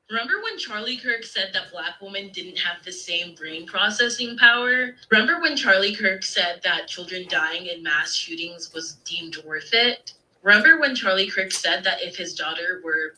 Remember when Charlie Kirk said that black women didn't have the same brain processing power? Remember when Charlie Kirk said that children dying in mass shootings was deemed worth it? Remember when Charlie Kirk said that if his daughter were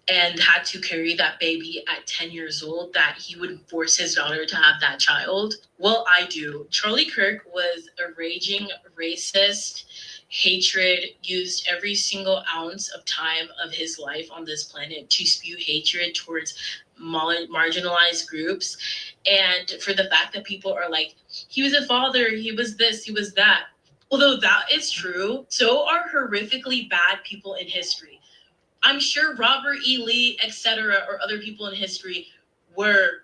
and had to carry that baby at 10 years old, that he would force his daughter to have that child? Well, I do. Charlie Kirk was a raging racist. Hatred, used every single ounce of time of his life on this planet to spew hatred towards marginalized groups. And for the fact that people are like, he was a father, he was this, he was that. Although that is true, so are horrifically bad people in history. I'm sure Robert E. Lee, etc., or other people in history were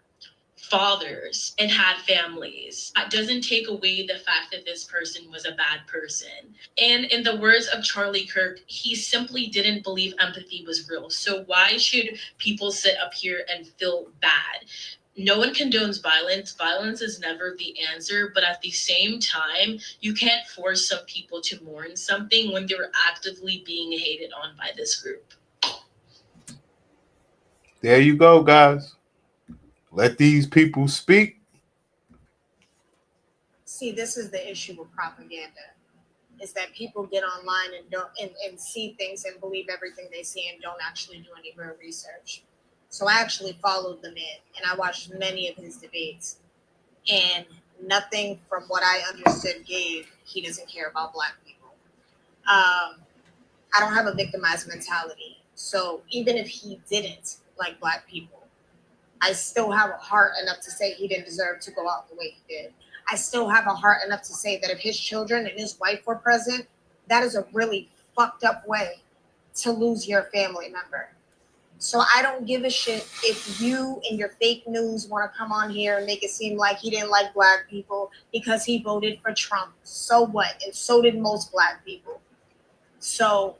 fathers and had families. That doesn't take away the fact that this person was a bad person. And in the words of Charlie Kirk, he simply didn't believe empathy was real. So why should people sit up here and feel bad? No one condones violence. Violence is never the answer, but at the same time, you can't force some people to mourn something when they're actively being hated on by this group. There you go, guys. Let these people speak. See, this is the issue with propaganda. Is that people get online and don't and see things and believe everything they see and don't actually do any real research. So I actually followed the man and I watched many of his debates, and nothing from what I understood gave he doesn't care about black people. I don't have a victimized mentality. So even if he didn't like black people, I still have a heart enough to say he didn't deserve to go out the way he did. I still have a heart enough to say that if his children and his wife were present, that is a really fucked up way to lose your family member. So I don't give a shit if you and your fake news want to come on here and make it seem like he didn't like black people because he voted for Trump. So what? And so did most black people. So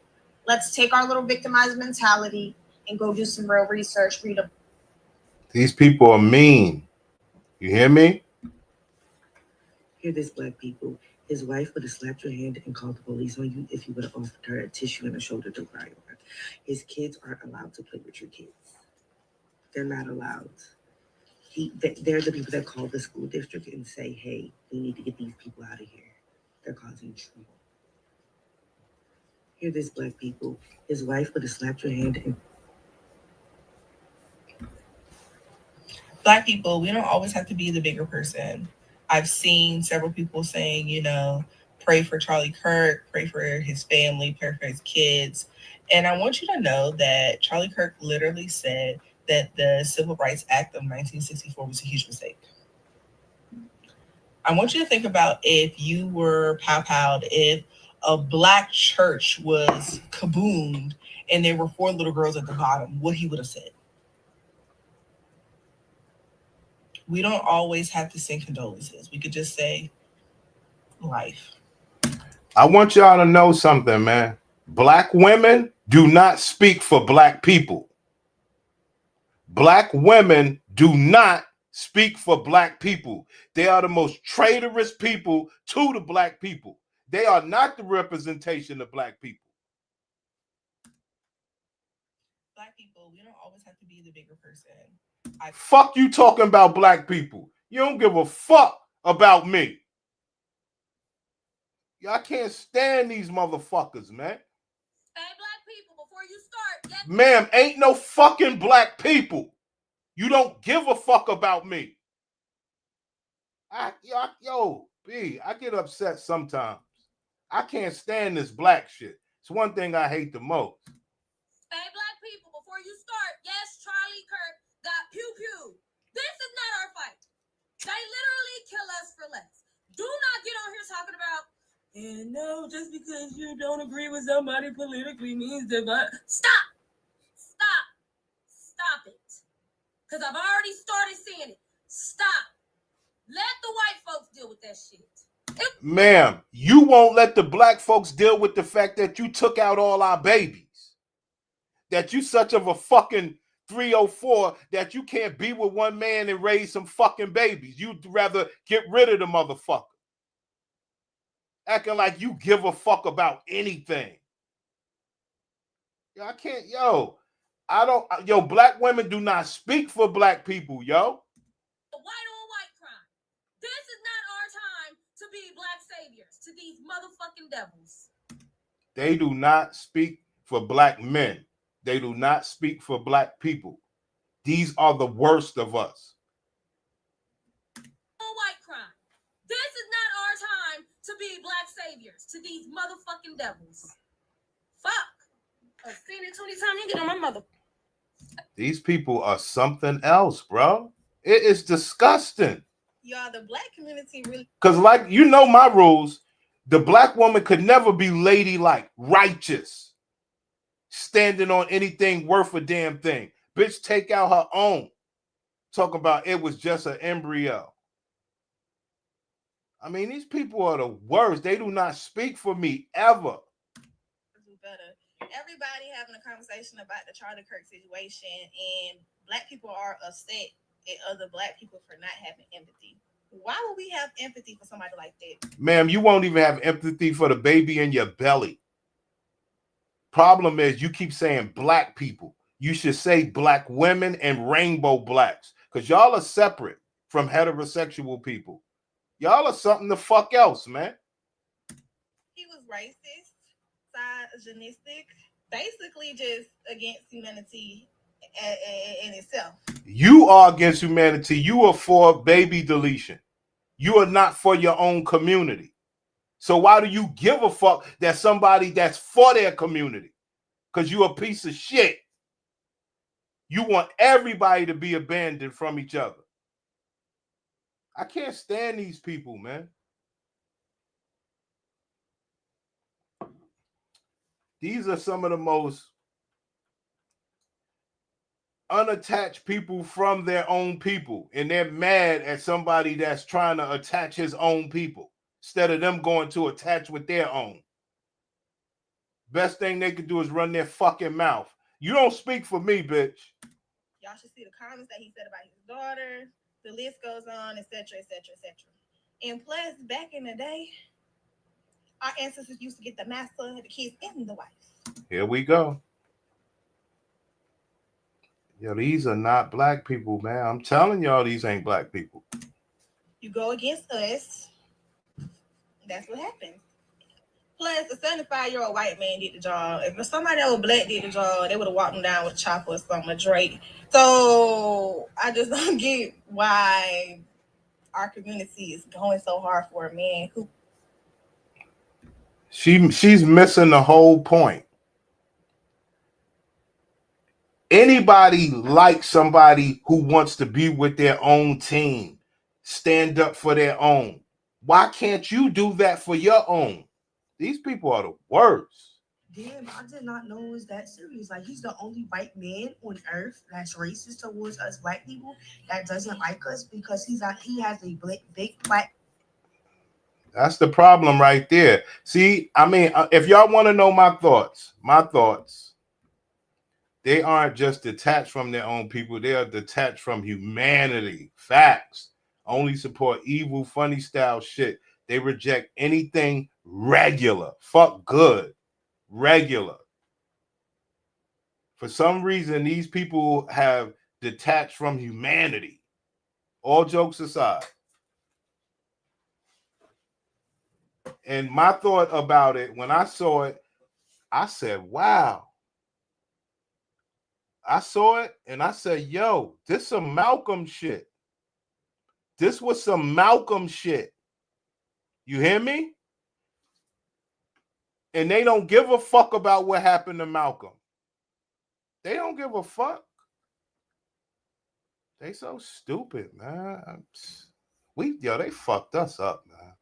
let's take our little victimized mentality and go do some real research, read a. These people are mean. You hear me? Hear this, black people. His wife would have slapped your hand and called the police on you if you would have offered her a tissue and a shoulder to cry on. His kids aren't allowed to play with your kids. They're not allowed. They're the people that call the school district and say, hey, we need to get these people out of here. They're causing trouble. Hear this, black people. His wife would have slapped your hand and. Black people, we don't always have to be the bigger person. I've seen several people saying, pray for Charlie Kirk, pray for his family, pray for his kids. And I want you to know that Charlie Kirk literally said that the Civil Rights Act of 1964 was a huge mistake. I want you to think about if you were pow-powed, if a black church was kaboomed and there were 4 little girls at the bottom, what he would have said. We don't always have to send condolences. We could just say life. I want y'all to know something, man. Black women do not speak for black people. Black women do not speak for black people. They are the most traitorous people to the black people. They are not the representation of black people. Black people, we don't always have to be the bigger person. Fuck you talking about black people. You don't give a fuck about me. Y'all can't stand these motherfuckers, man. Hey, black people, before you start. Ma'am, ain't no fucking black people. You don't give a fuck about me. I get upset sometimes. I can't stand this black shit. It's one thing I hate the most. Hey, black people, before you start, yes, Charlie Kirk got pew-pew. This is not our fight. They literally kill us for less. Do not get on here talking about, and no, just because you don't agree with somebody politically means that. Stop it. Because I've already started seeing it. Stop. Let the white folks deal with that shit. Ma'am, you won't let the black folks deal with the fact that you took out all our babies. That you such of a fucking 304 that you can't be with one man and raise some fucking babies. You'd rather get rid of the motherfucker. Acting like you give a fuck about anything. Yo, black women do not speak for black people, yo. White on white crime. This is not our time to be black saviors to these motherfucking devils. They do not speak for black men. They do not speak for black people. These are the worst of us. White crime. This is not our time to be black saviors to these motherfucking devils. Fuck. I've seen it 20 times. You get on my mother. These people are something else, bro. It is disgusting. Y'all, the black community really. Because, like, you know my rules. The black woman could never be ladylike, righteous, standing on anything worth a damn thing. Bitch, take out her own. Talk about it was just an embryo. I mean, these people are the worst. They do not speak for me ever. Do better. Everybody having a conversation about the Charlie Kirk situation, and black people are upset at other black people for not having empathy. Why would we have empathy for somebody like that? Ma'am, you won't even have empathy for the baby in your belly. Problem is, you keep saying black people. You should say black women and rainbow blacks, because y'all are separate from heterosexual people. Y'all are something the fuck else, man. He was racist, misogynistic, basically just against humanity in itself. You are against humanity. You are for baby deletion. You are not for your own community. So why do you give a fuck that somebody that's for their community? Because you a piece of shit. You want everybody to be abandoned from each other. I can't stand these people, man. These are some of the most unattached people from their own people, and they're mad at somebody that's trying to attach his own people instead of them going to attach with their own. Best thing they could do is run their fucking mouth. You don't speak for me, bitch. Y'all should see the comments that he said about his daughter. The list goes on, etc., etc., etc. And plus, back in the day, our ancestors used to get the master, the kids, and the wife. Here we go. Yo, these are not black people, man. I'm telling y'all, these ain't black people. You go against us, that's what happens. Plus, a 75-year-old white man did the job. If somebody that was black did the job, they would have walked him down with a chopper or something, a Drake. So I just don't get why our community is going so hard for a man who. She's missing the whole point. Anybody like somebody who wants to be with their own team, stand up for their own. Why can't you do that for your own? These people are the worst. Damn, I did not know it was that serious. Like, he's the only white man on earth that's racist towards us black people, that doesn't like us because he has a big black. That's the problem right there. See, I mean, if y'all want to know my thoughts, they aren't just detached from their own people. They are detached from humanity. Facts. Only support evil, funny style shit. They reject anything regular. Fuck good. Regular. For some reason, these people have detached from humanity. All jokes aside. And my thought about it, when I saw it, I said, wow. I saw it and I said, yo, this some Malcolm shit. This was some Malcolm shit. You hear me? And they don't give a fuck about what happened to Malcolm. They don't give a fuck. They so stupid, man. They fucked us up, man.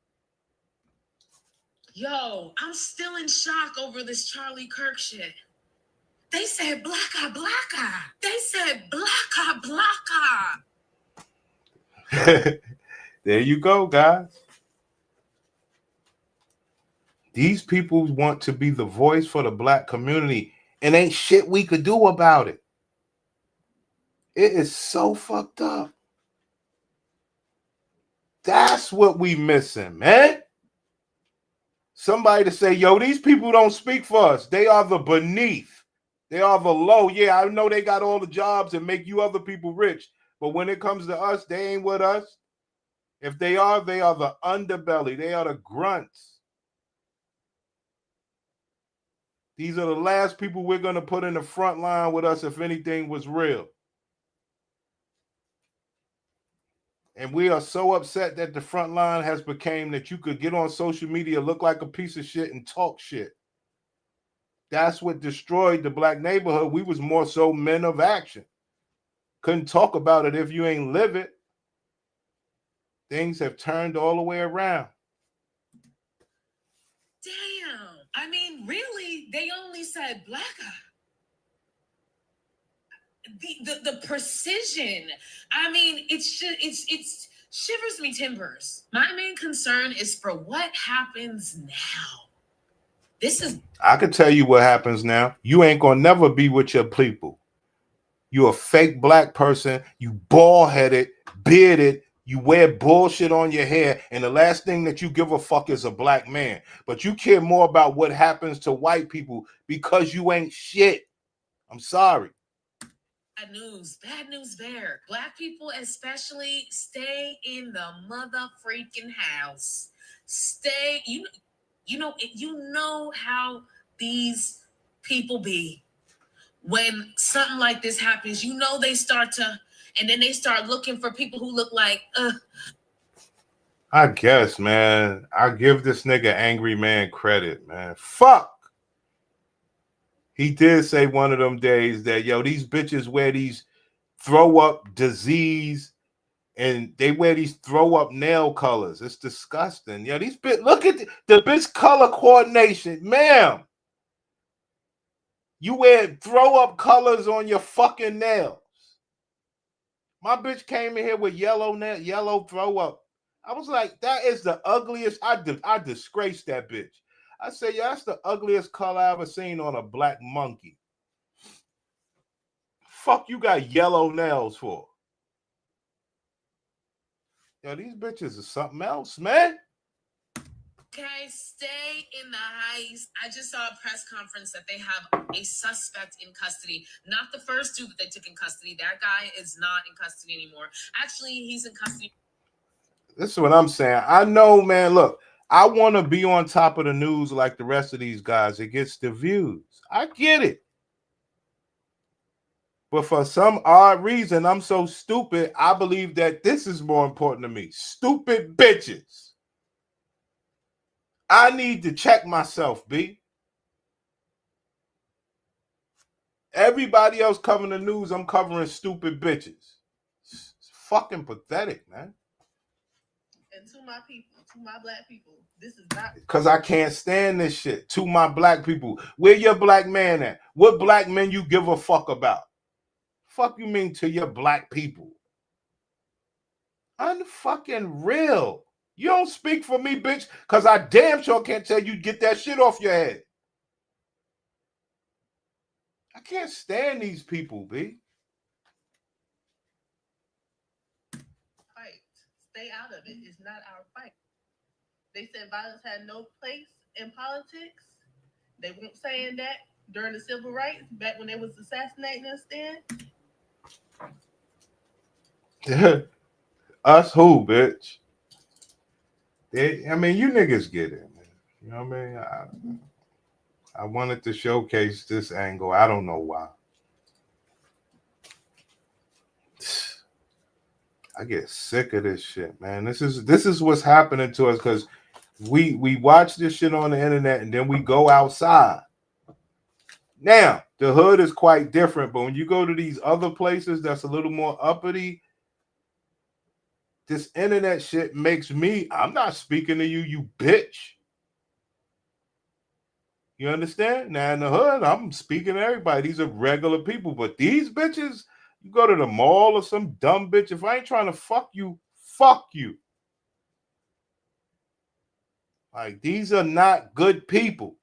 Yo, I'm still in shock over this Charlie Kirk shit. They said blacka, blacka. They said blacka, blacka. There you go, guys. These people want to be the voice for the black community, and ain't shit we could do about it. It is so fucked up. That's what we missing, man. Somebody to say, yo, these people don't speak for us. They are the beneath. They are the low. Yeah, I know they got all the jobs and make you other people rich. But when it comes to us, they ain't with us. If they are the underbelly. They are the grunts. These are the last people we're going to put in the front line with us if anything was real. And we are so upset that the front line has become that you could get on social media, look like a piece of shit, and talk shit. That's what destroyed the black neighborhood. We was more so men of action. Couldn't talk about it if you ain't live it. Things have turned all the way around. Damn. I mean, really, they only said black guy. The precision. I mean, it's shivers me timbers. My main concern is for what happens now. I could tell you what happens now. You ain't gonna never be with your people. You a fake black person. You bald-headed, bearded. You wear bullshit on your hair, and the last thing that you give a fuck is a black man. But you care more about what happens to white people because you ain't shit. I'm sorry. Bad news there. Black people especially, stay in the mother freaking house. Stay, you know how these people be. When something like this happens, you know they start to, and then they start looking for people who look like, I guess, man. I give this nigga Angry Man credit, man. Fuck. He did say one of them days that, yo, these bitches wear these throw up disease and they wear these throw up nail colors. It's disgusting. Yo, these bitch, look at the bitch color coordination. Ma'am, you wear throw up colors on your fucking nails. My bitch came in here with yellow throw up. I was like, that is the ugliest. I disgraced that bitch. I said, yeah, that's the ugliest color I ever seen on a black monkey. Fuck you got yellow nails for? Yo, these bitches are something else, man. okay, stay in the house. I just saw a press conference that they have a suspect in custody. Not the first dude that they took in custody. That guy is not in custody anymore. Actually, he's in custody. This is what I'm saying. I know, man, look, I want to be on top of the news like the rest of these guys. It gets the views. I get it. But for some odd reason, I'm so stupid, I believe that this is more important to me. Stupid bitches. I need to check myself, B. Everybody else covering the news, I'm covering stupid bitches. It's fucking pathetic, man. And to my people, to my black people, this is not because I can't stand this shit. To my black people, where your black man at? What black men you give a fuck about? Fuck you mean to your black people? Unfucking real. You don't speak for me, bitch, because I damn sure can't tell you to get that shit off your head. I can't stand these people, B. fight. Stay out of it. It's not our fight. They said violence had no place in politics. They weren't saying that during the civil rights, back when they was assassinating us then. Us who, bitch? I mean, you niggas get it, man. You know what I mean? I wanted to showcase this angle. I don't know why. I get sick of this shit, man. This is what's happening to us because we watch this shit on the internet and then we go outside. Now, the hood is quite different, but when you go to these other places that's a little more uppity, this internet shit makes me, I'm not speaking to you, you bitch. You understand? Now in the hood, I'm speaking to everybody. These are regular people, but these bitches, you go to the mall or some dumb bitch. If I ain't trying to fuck you, fuck you. Like, these are not good people.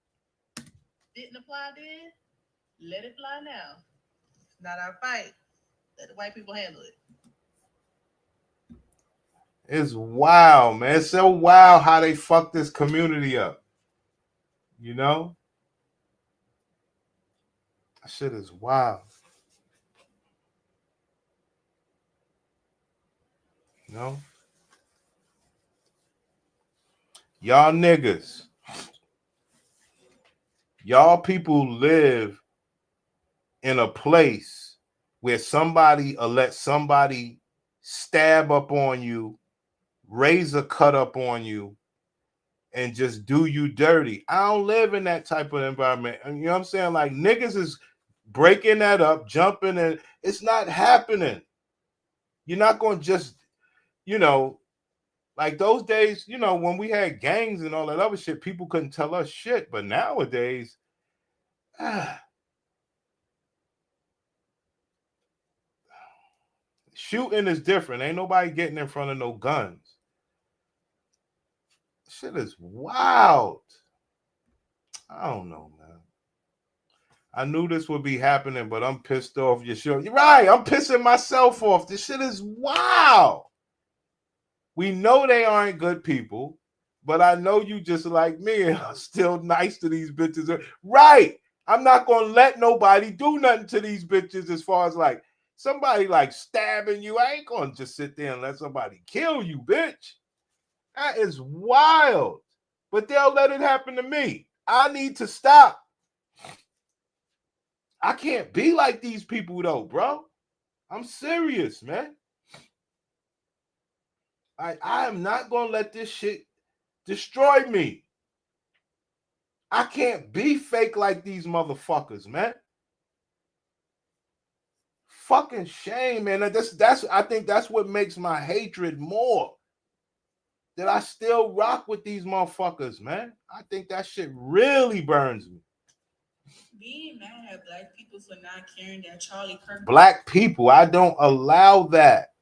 Didn't apply then, let it fly now. It's not our fight. Let the white people handle it. It's wild, man. It's so wild how they fuck this community up. You know? That shit is wild. You know? Y'all niggas. Y'all people live in a place where somebody will let somebody stab up on you, razor cut up on you, and just do you dirty. I don't live in that type of environment. And you know what I'm saying? Like niggas is breaking that up, jumping, and it's not happening. You're not going to just, you know, like those days, you know, when we had gangs and all that other shit, people couldn't tell us shit. But nowadays, shooting is different. Ain't nobody getting in front of no guns. Shit is wild. I don't know, man. I knew this would be happening, but I'm pissed off. You're right. I'm pissing myself off. This shit is wild. We know they aren't good people, but I know you just like me and are still nice to these bitches. Right. I'm not going to let nobody do nothing to these bitches as far as like somebody like stabbing you. I ain't going to just sit there and let somebody kill you, bitch. That is wild. But they'll let it happen to me. I need to stop. I can't be like these people though, bro. I'm serious, man. I am not going to let this shit destroy me. I can't be fake like these motherfuckers, man. Fucking shame, man. I think that's what makes my hatred more. That I still rock with these motherfuckers, man. I think that shit really burns me. Being mad at black people for not caring that Charlie Kirk. Black people, I don't allow that.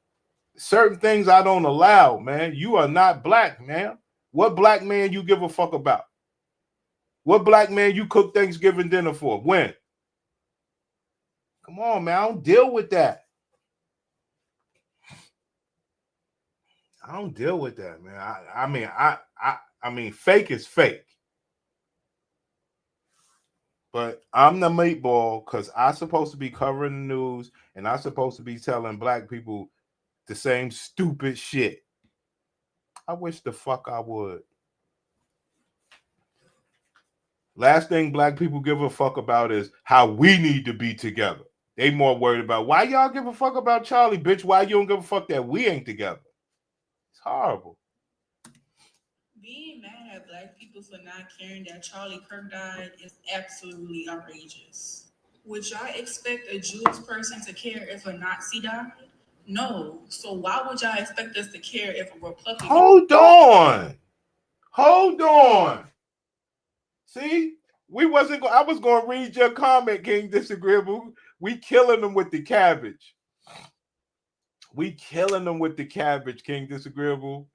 Certain things I don't allow, man. You are not black, man. What black man you give a fuck about? What black man you cook Thanksgiving dinner for? When? Come on, man. I don't deal with that. I don't deal with that, man. I mean, fake is fake. But I'm the meatball because I'm supposed to be covering the news and I'm supposed to be telling black people the same stupid shit. I wish the fuck I would. Last thing black people give a fuck about is how we need to be together. They more worried about why y'all give a fuck about Charlie, bitch. Why you don't give a fuck that we ain't together? It's horrible. Being mad at black people for not caring that Charlie Kirk died is absolutely outrageous. Would y'all expect a Jewish person to care if a Nazi died? No. So why would y'all expect us to care if a Republican? Hold on. See, I was gonna read your comment, King Disagreeable. We killing them with the cabbage. King Disagreeable.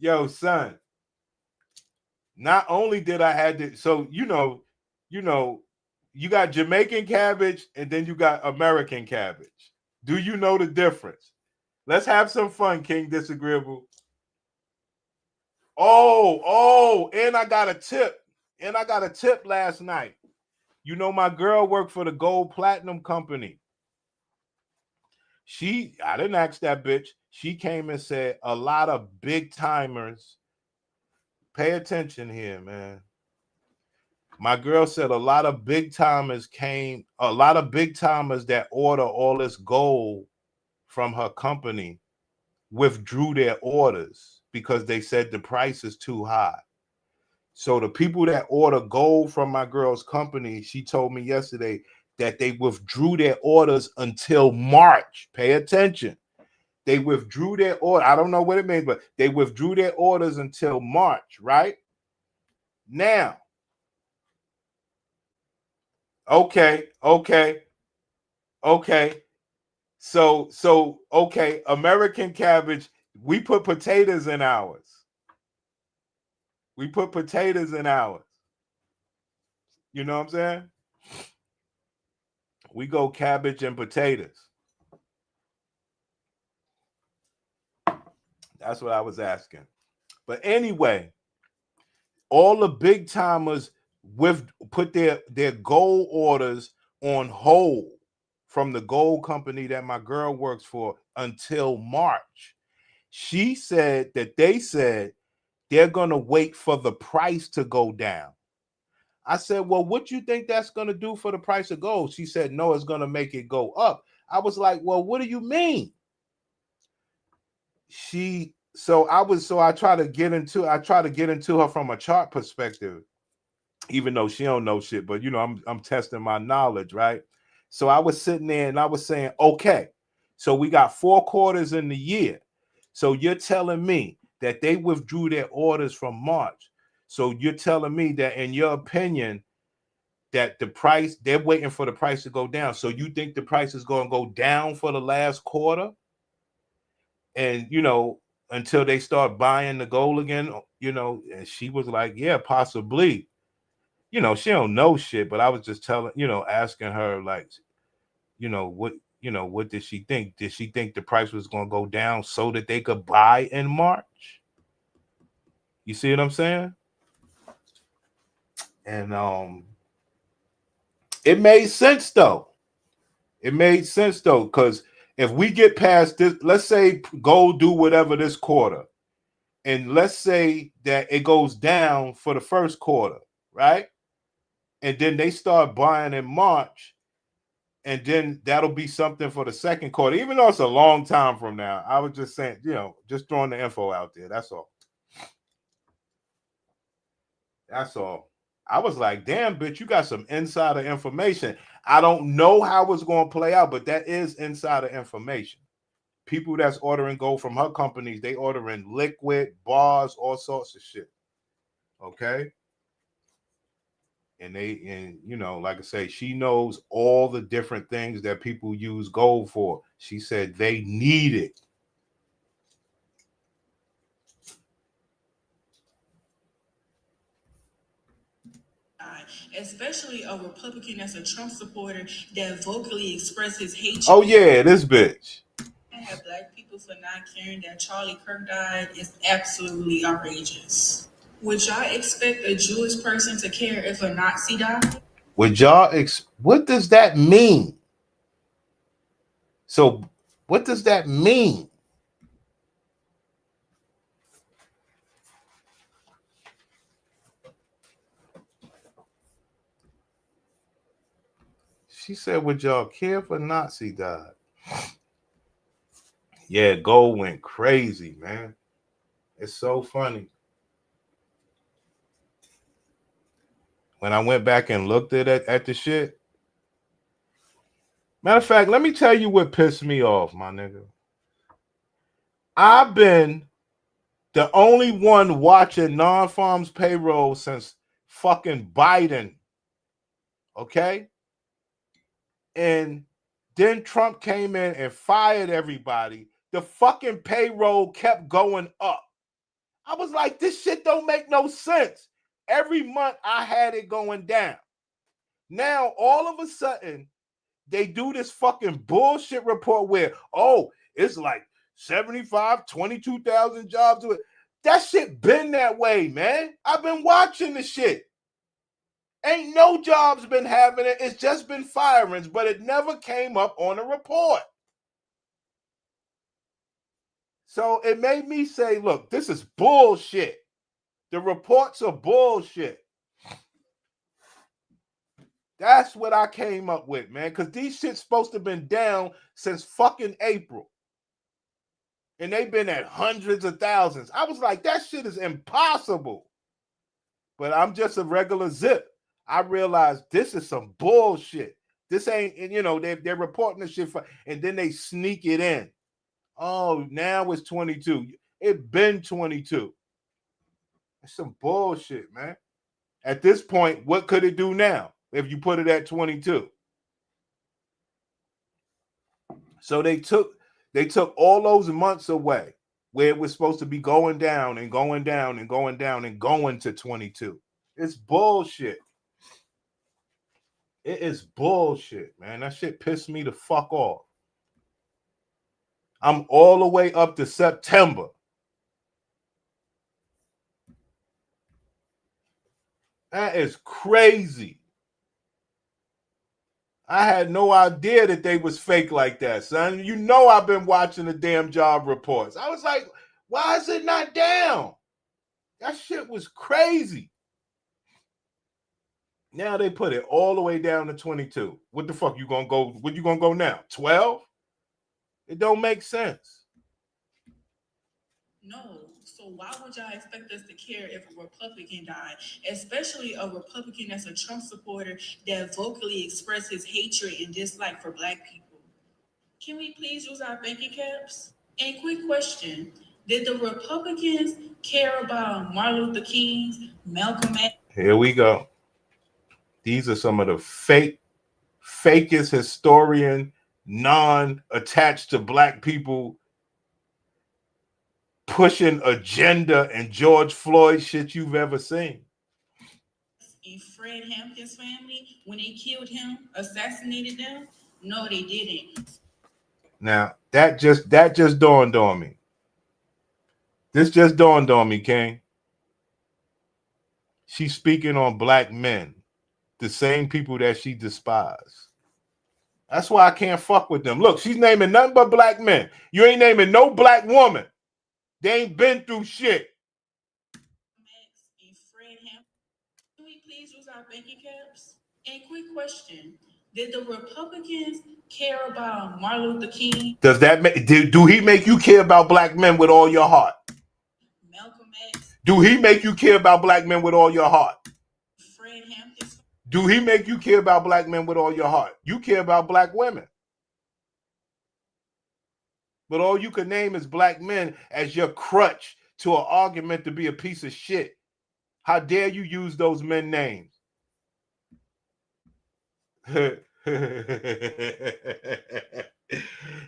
Yo, son. Not only did I had to, so you know, you got Jamaican cabbage and then you got American cabbage. Do you know the difference? Let's have some fun, King Disagreeable. Oh, and I got a tip. Last night. You know, my girl worked for the Gold Platinum Company. I didn't ask that bitch. She came and said a lot of big timers. Pay attention here, man. My girl said a lot of big timers that order all this gold from her company withdrew their orders because they said the price is too high. So the people that order gold from my girl's company, she told me yesterday that they withdrew their orders until March. Pay attention. They withdrew their order. I don't know what it means, but they withdrew their orders until March, right? Now, okay. So, okay, American cabbage, we put potatoes in ours. You know what I'm saying? We go cabbage and potatoes. That's what I was asking. But anyway, all the big timers put their gold orders on hold from the gold company that my girl works for until March. She said that they said they're going to wait for the price to go down. I said, well, what you think that's going to do for the price of gold? She said, no, it's going to make it go up. I was like, well, what do you mean? I try to get into her from a chart perspective, even though she don't know shit, but I'm testing my knowledge, right? So I was sitting there and I was saying, okay, so we got 4 quarters in the year. So you're telling me that they withdrew their orders from March. So you're telling me that, in your opinion, that the price, they're waiting for the price to go down. So you think the price is going to go down for the last quarter? And, until they start buying the gold again, and she was like, yeah, possibly. She don't know shit, but I was just asking her, like, what did she think? Did she think the price was going to go down so that they could buy in March? You see what I'm saying? And it made sense though. Because if we get past this, let's say gold do whatever this quarter, and let's say that it goes down for the first quarter, right? And then they start buying in March, and then that'll be something for the second quarter, even though it's a long time from now. I was just saying, just throwing the info out there. That's all. I was like, damn, bitch, you got some insider information. I don't know how it's going to play out, but that is insider information. People that's ordering gold from her companies, they ordering liquid, bars, all sorts of shit. Okay? And like I say, she knows all the different things that people use gold for. She said they need it. Especially a Republican that's a Trump supporter that vocally expresses hatred. Oh yeah, this bitch. And have black people for not caring that Charlie Kirk died is absolutely outrageous. Would y'all expect a Jewish person to care if a Nazi died? What does that mean? So, what does that mean? She said, would y'all care if a Nazi died? Yeah, gold went crazy, man. It's so funny. When I went back and looked at the shit. Matter of fact, let me tell you what pissed me off, my nigga. I've been the only one watching non-farms payroll since fucking Biden. Okay? And then Trump came in and fired everybody. The fucking payroll kept going up. I was like, this shit don't make no sense. Every month I had it going down. Now, all of a sudden, they do this fucking bullshit report where, it's like 22,000 jobs. That shit been that way, man. I've been watching the shit. Ain't no jobs been having it. It's just been firings, but it never came up on a report. So it made me say, look, this is bullshit. The reports are bullshit. That's what I came up with, man, because these shit's supposed to have been down since fucking April. And they've been at hundreds of thousands. I was like, that shit is impossible. But I'm just a regular zip. I realized this is some bullshit. This ain't, they're reporting this shit and then they sneak it in. Oh, now it's 22. It been 22. It's some bullshit, man. At this point, what could it do now if you put it at 22? So they took all those months away where it was supposed to be going down and going down and going down and going to 22. It's bullshit. It is bullshit, man. That shit pissed me the fuck off. I'm all the way up to September. That is crazy. I had no idea that they was fake like that, son. You know I've been watching the damn job reports. I was like, why is it not down? That shit was crazy. Now they put it all the way down to 22. What the fuck you gonna go? What you gonna go now? 12? It don't make sense. No. So why would y'all expect us to care if a Republican died? Especially a Republican that's a Trump supporter that vocally expresses hatred and dislike for Black people. Can we please use our thinking caps? And quick question. Did the Republicans care about Martin Luther King's, Malcolm X? Here we go. These are some of the fakest historian, non-attached to Black people pushing agenda and George Floyd shit you've ever seen. And Fred Hampton's family, when they killed him, assassinated them? No, they didn't. Now, that just dawned on me. This just dawned on me, King. She's speaking on Black men, the same people that she despised. That's why I can't fuck with them. Look, she's naming nothing but Black men. You ain't naming no Black woman. They ain't been through shit. And Fred Hampton. Can we please use our thinking caps? And quick question. Did the Republicans care about Martin Luther King? Does that make do he make you care about Black men with all your heart? Malcolm X? Do he make you care about Black men with all your heart? Fred Hampton? Do he make you care about Black men with all your heart? You care about Black women. But all you can name is Black men as your crutch to an argument to be a piece of shit. How dare you use those men names?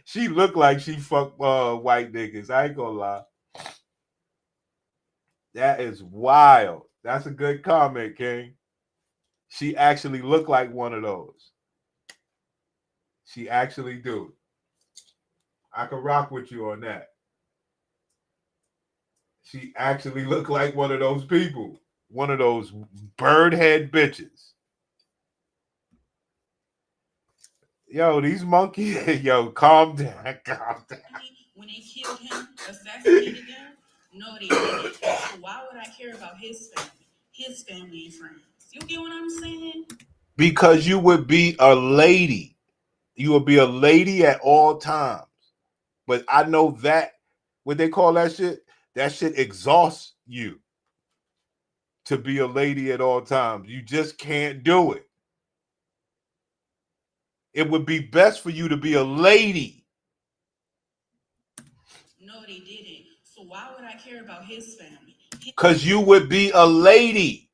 She looked like she fucked white niggas. I ain't gonna lie. That is wild. That's a good comment, King. She actually looked like one of those. She actually do. I can rock with you on that. She actually looked like one of those people. One of those bird head bitches. Yo, these monkeys, yo, calm down, calm down. When they killed him, assassinated them? No, they didn't. So why would I care about his family and friends? You get what I'm saying? Because you would be a lady. You would be a lady at all times. But I know that, what they call that shit exhausts you to be a lady at all times. You just can't do it. It would be best for you to be a lady. No, they didn't. So why would I care about his family? Because you would be a lady.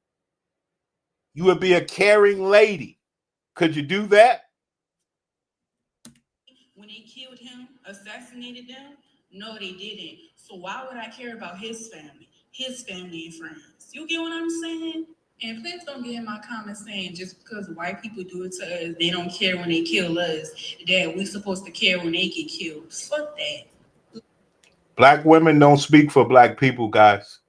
You would be a caring lady. Could you do that? When they killed him, assassinated them? No, they didn't. So why would I care about his family and friends? You get what I'm saying? And please don't get in my comments saying just because white people do it to us, they don't care when they kill us, that we supposed to care when they get killed. Fuck that. Black women don't speak for Black people, guys.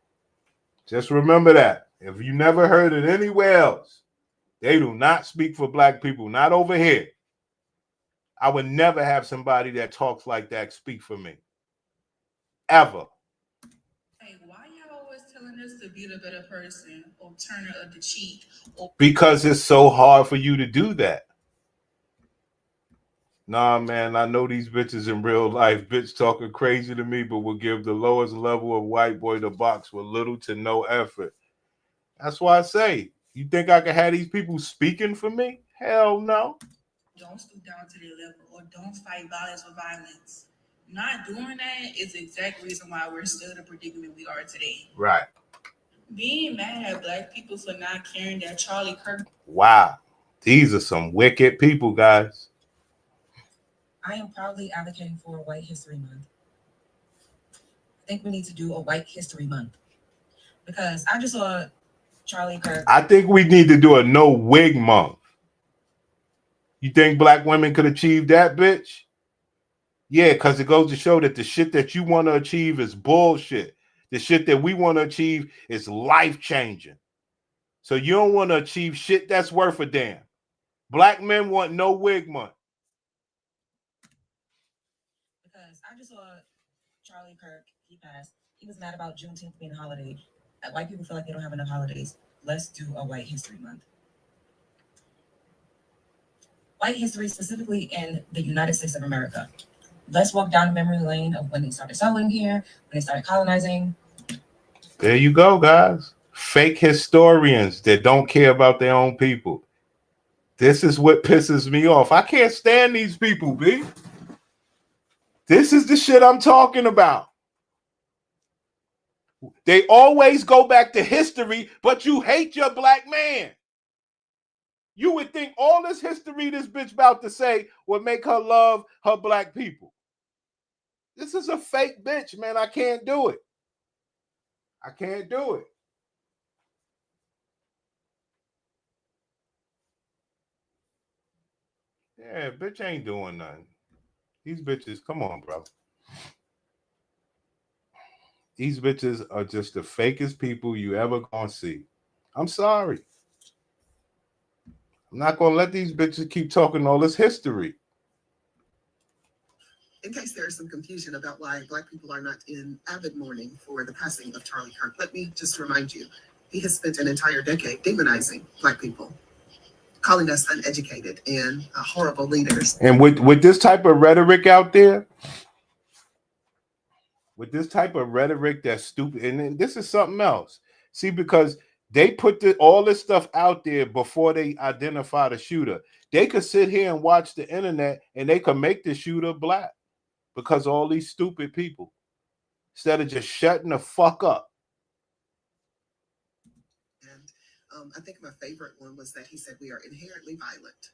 Just remember that. If you never heard it anywhere else, they do not speak for Black people. Not over here. I would never have somebody that talks like that speak for me. Ever. Hey, why y'all always telling us to be the better person or turner of the cheek? Because it's so hard for you to do that. Nah, man, I know these bitches in real life. Bitch talking crazy to me, but will give the lowest level of white boy the box with little to no effort. That's why I say, you think I can have these people speaking for me? Hell no. Don't stoop down to their level or don't fight violence with violence. Not doing that is the exact reason why we're still in the predicament we are today. Right. Being mad at Black people for not caring that Charlie Kirk. Wow. These are some wicked people, guys. I am proudly advocating for a White History Month. I think we need to do a White History Month because I just saw Charlie Kirk. I think we need to do a no wig month. You think Black women could achieve that, bitch? Yeah, because it goes to show that the shit that you want to achieve is bullshit. The shit that we want to achieve is life-changing. So you don't want to achieve shit that's worth a damn. Black men want no wig month. Because I just saw Charlie Kirk, he passed. He was mad about Juneteenth being a holiday. White people feel like they don't have enough holidays. Let's do a White History Month. White history, specifically in the United States of America. Let's walk down memory lane of when they started settling here, when they started colonizing. There you go, guys. Fake historians that don't care about their own people. This is what pisses me off. I can't stand these people, B. This is the shit I'm talking about. They always go back to history, but you hate your black man. You would think all this history this bitch about to say would make her love her black people. This is a fake bitch, man. I can't do it. I can't do it. Yeah, bitch ain't doing nothing. These bitches, come on, bro. These bitches are just the fakest people you ever gonna see. I'm sorry. I'm not gonna let these bitches keep talking all this history. In case there is some confusion about why Black people are not in avid mourning for the passing of Charlie Kirk, let me just remind you, he has spent an entire decade demonizing Black people, calling us uneducated and horrible leaders. And with this type of rhetoric out there, with this type of rhetoric that's stupid, and then this is something else. See, because they put all this stuff out there before they identify the shooter. They could sit here and watch the internet and they could make the shooter black because of all these stupid people, instead of just shutting the fuck up. And I think my favorite one was that he said we are inherently violent.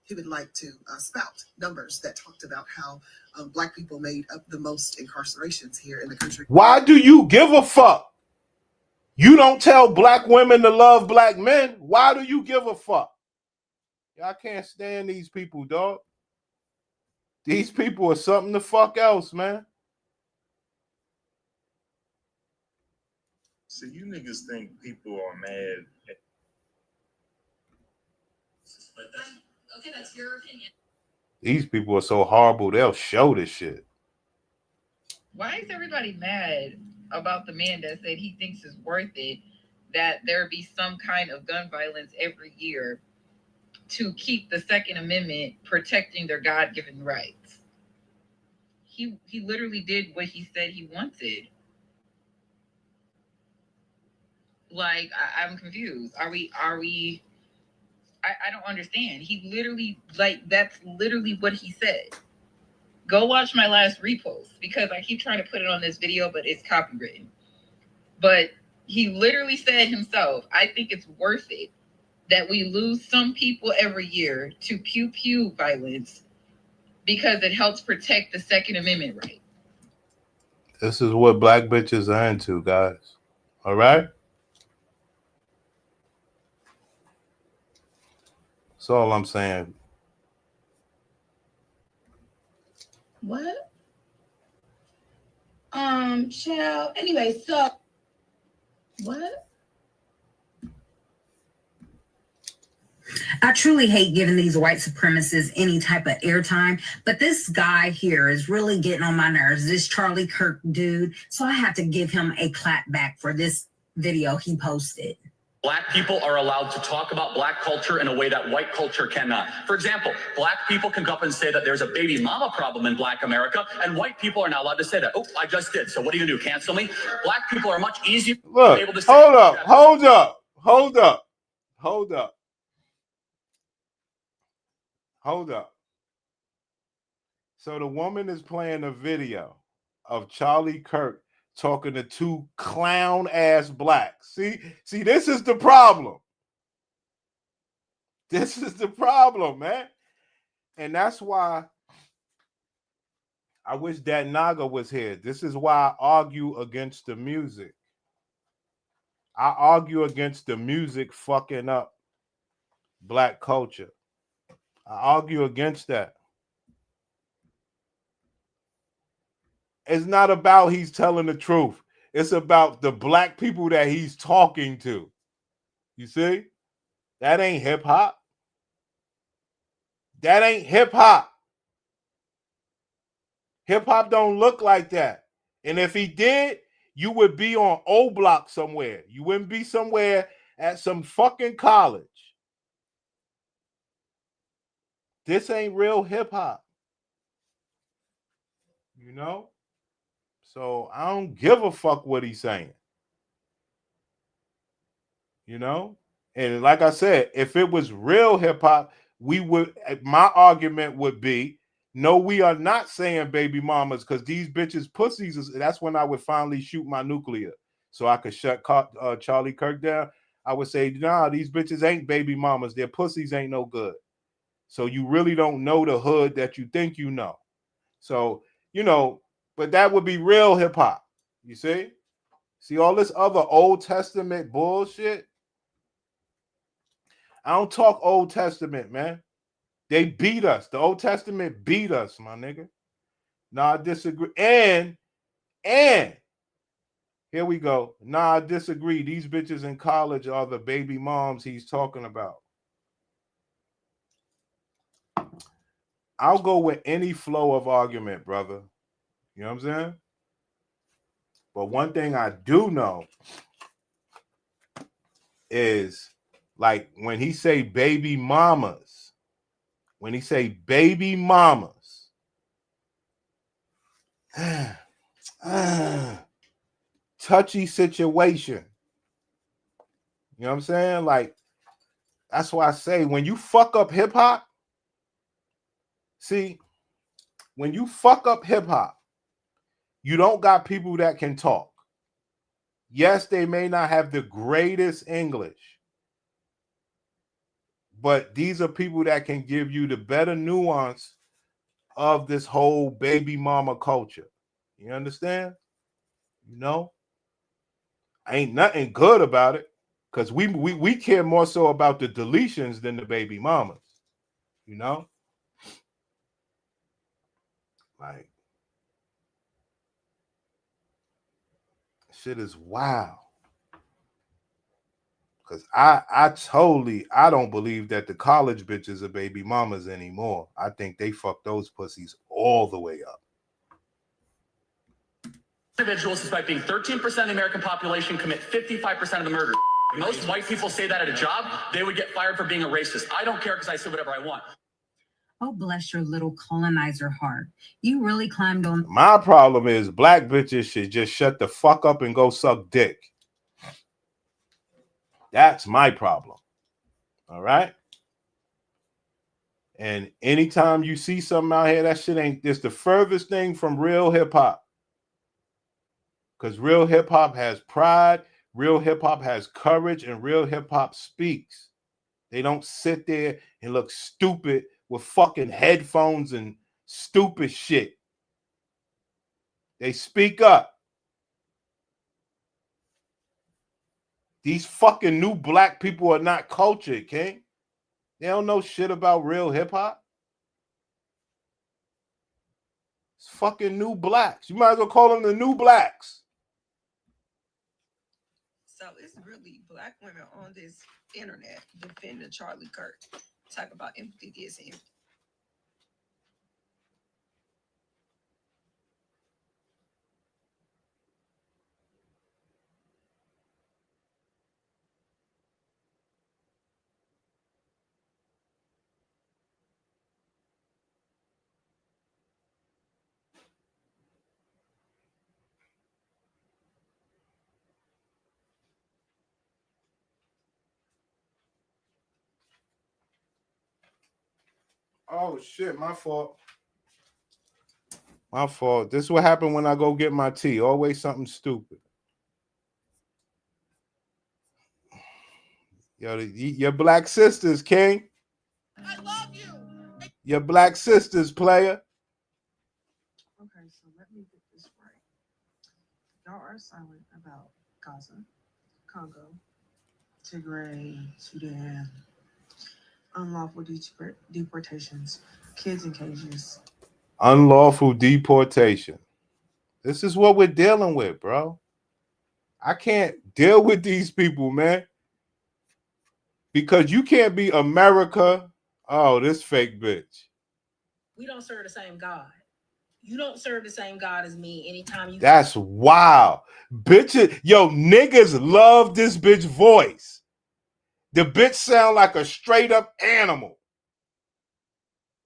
He would like to spout numbers that talked about how Black people made up the most incarcerations here in the country. Why do you give a fuck? You don't tell Black women to love Black men. Why do you give a fuck? I can't stand these people, dog. These people are something the fuck else, man. So you niggas think people are mad at... Okay, that's your opinion. These people are so horrible, they'll show this shit. Why is everybody mad about the man that said he thinks it's worth it that there be some kind of gun violence every year to keep the Second Amendment protecting their God-given rights? He literally did what he said he wanted. Like, I'm confused. Are we I don't understand. He literally, like, that's literally what he said. Go watch my last repost because I keep trying to put it on this video, but it's copywritten. But he literally said himself, I think it's worth it that we lose some people every year to pew pew violence because it helps protect the Second Amendment right. This is what Black bitches are into, guys. All right? That's all I'm saying. What? Shell. Anyway, so what? I truly hate giving these white supremacists any type of airtime, but this guy here is really getting on my nerves, this Charlie Kirk dude. So I have to give him a clap back for this video he posted. Black people are allowed to talk about Black culture in a way that white culture cannot. For example, Black people can go up and say that there's a baby mama problem in Black America, and white people are not allowed to say that. Oh, I just did. So what are you gonna do? Cancel me? Black people are much easier Look, able to say. hold up. So the woman is playing a video of Charlie Kirk talking to two clown ass blacks. See, this is the problem. This is the problem, man. And that's why I wish that Naga was here. This is why I argue against the music. I argue against the music fucking up Black culture. I argue against that. It's not about he's telling the truth. It's about the Black people that he's talking to. You see? That ain't hip hop. That ain't hip hop. Hip hop don't look like that. And if he did, you would be on O Block somewhere. You wouldn't be somewhere at some fucking college. This ain't real hip hop. You know? So I don't give a fuck what he's saying. You know? And like I said, if it was real hip hop, my argument would be, no, we are not saying baby mamas because these bitches pussies. That's when I would finally shoot my nuclear so I could shut Charlie Kirk down. I would say, nah, these bitches ain't baby mamas. Their pussies ain't no good. So you really don't know the hood that you think you know. So, but that would be real hip hop. You see? See all this other Old Testament bullshit? I don't talk Old Testament, man. They beat us. The Old Testament beat us, my nigga. Nah, I disagree. And here we go. Nah, I disagree. These bitches in college are the baby moms he's talking about. I'll go with any flow of argument, brother. You know what I'm saying? But one thing I do know is, like, when he say baby mamas, touchy situation. You know what I'm saying? Like, that's why I say when you fuck up hip hop, you don't got people that can talk. Yes, they may not have the greatest English, but these are people that can give you the better nuance of this whole baby mama culture. You understand? You know? Ain't nothing good about it, because we care more so about the deletions than the baby mamas. You know? Like, shit is wild. Because I don't believe that the college bitches are baby mamas anymore. I think they fuck those pussies all the way up. Individuals suspecting 13% of the American population commit 55% of the murders. Most white people say that at a job, they would get fired for being a racist. I don't care because I say whatever I want. Oh, bless your little colonizer heart. You really climbed on. My problem is black bitches should just shut the fuck up and go suck dick. That's my problem. All right? And anytime you see something out here, that shit ain't, it's the furthest thing from real hip hop. Because real hip hop has pride, real hip hop has courage, and real hip hop speaks. They don't sit there and look stupid with fucking headphones and stupid shit. They speak up. These fucking new black people are not cultured, King. They don't know shit about real hip hop. It's fucking new blacks. You might as well call them the new blacks. So it's really black women on this internet defending Charlie Kirk. Talk about empathy gets empty. Oh shit, my fault. My fault. This is what happened when I go get my tea. Always something stupid. Yo, your black sisters, King. I love you. Your black sisters, player. Okay, so let me get this right. Y'all are silent about Gaza, Congo, Tigray, Sudan, unlawful deportations, kids in cages. Unlawful deportation. This is what we're dealing with, bro. I can't deal with these people, man. Because you can't be America Oh, this fake bitch. We don't serve the same God. You don't serve the same God as me anytime you. That's wild. Bitches, yo, niggas love this bitch voice. The bitch sound like a straight up animal.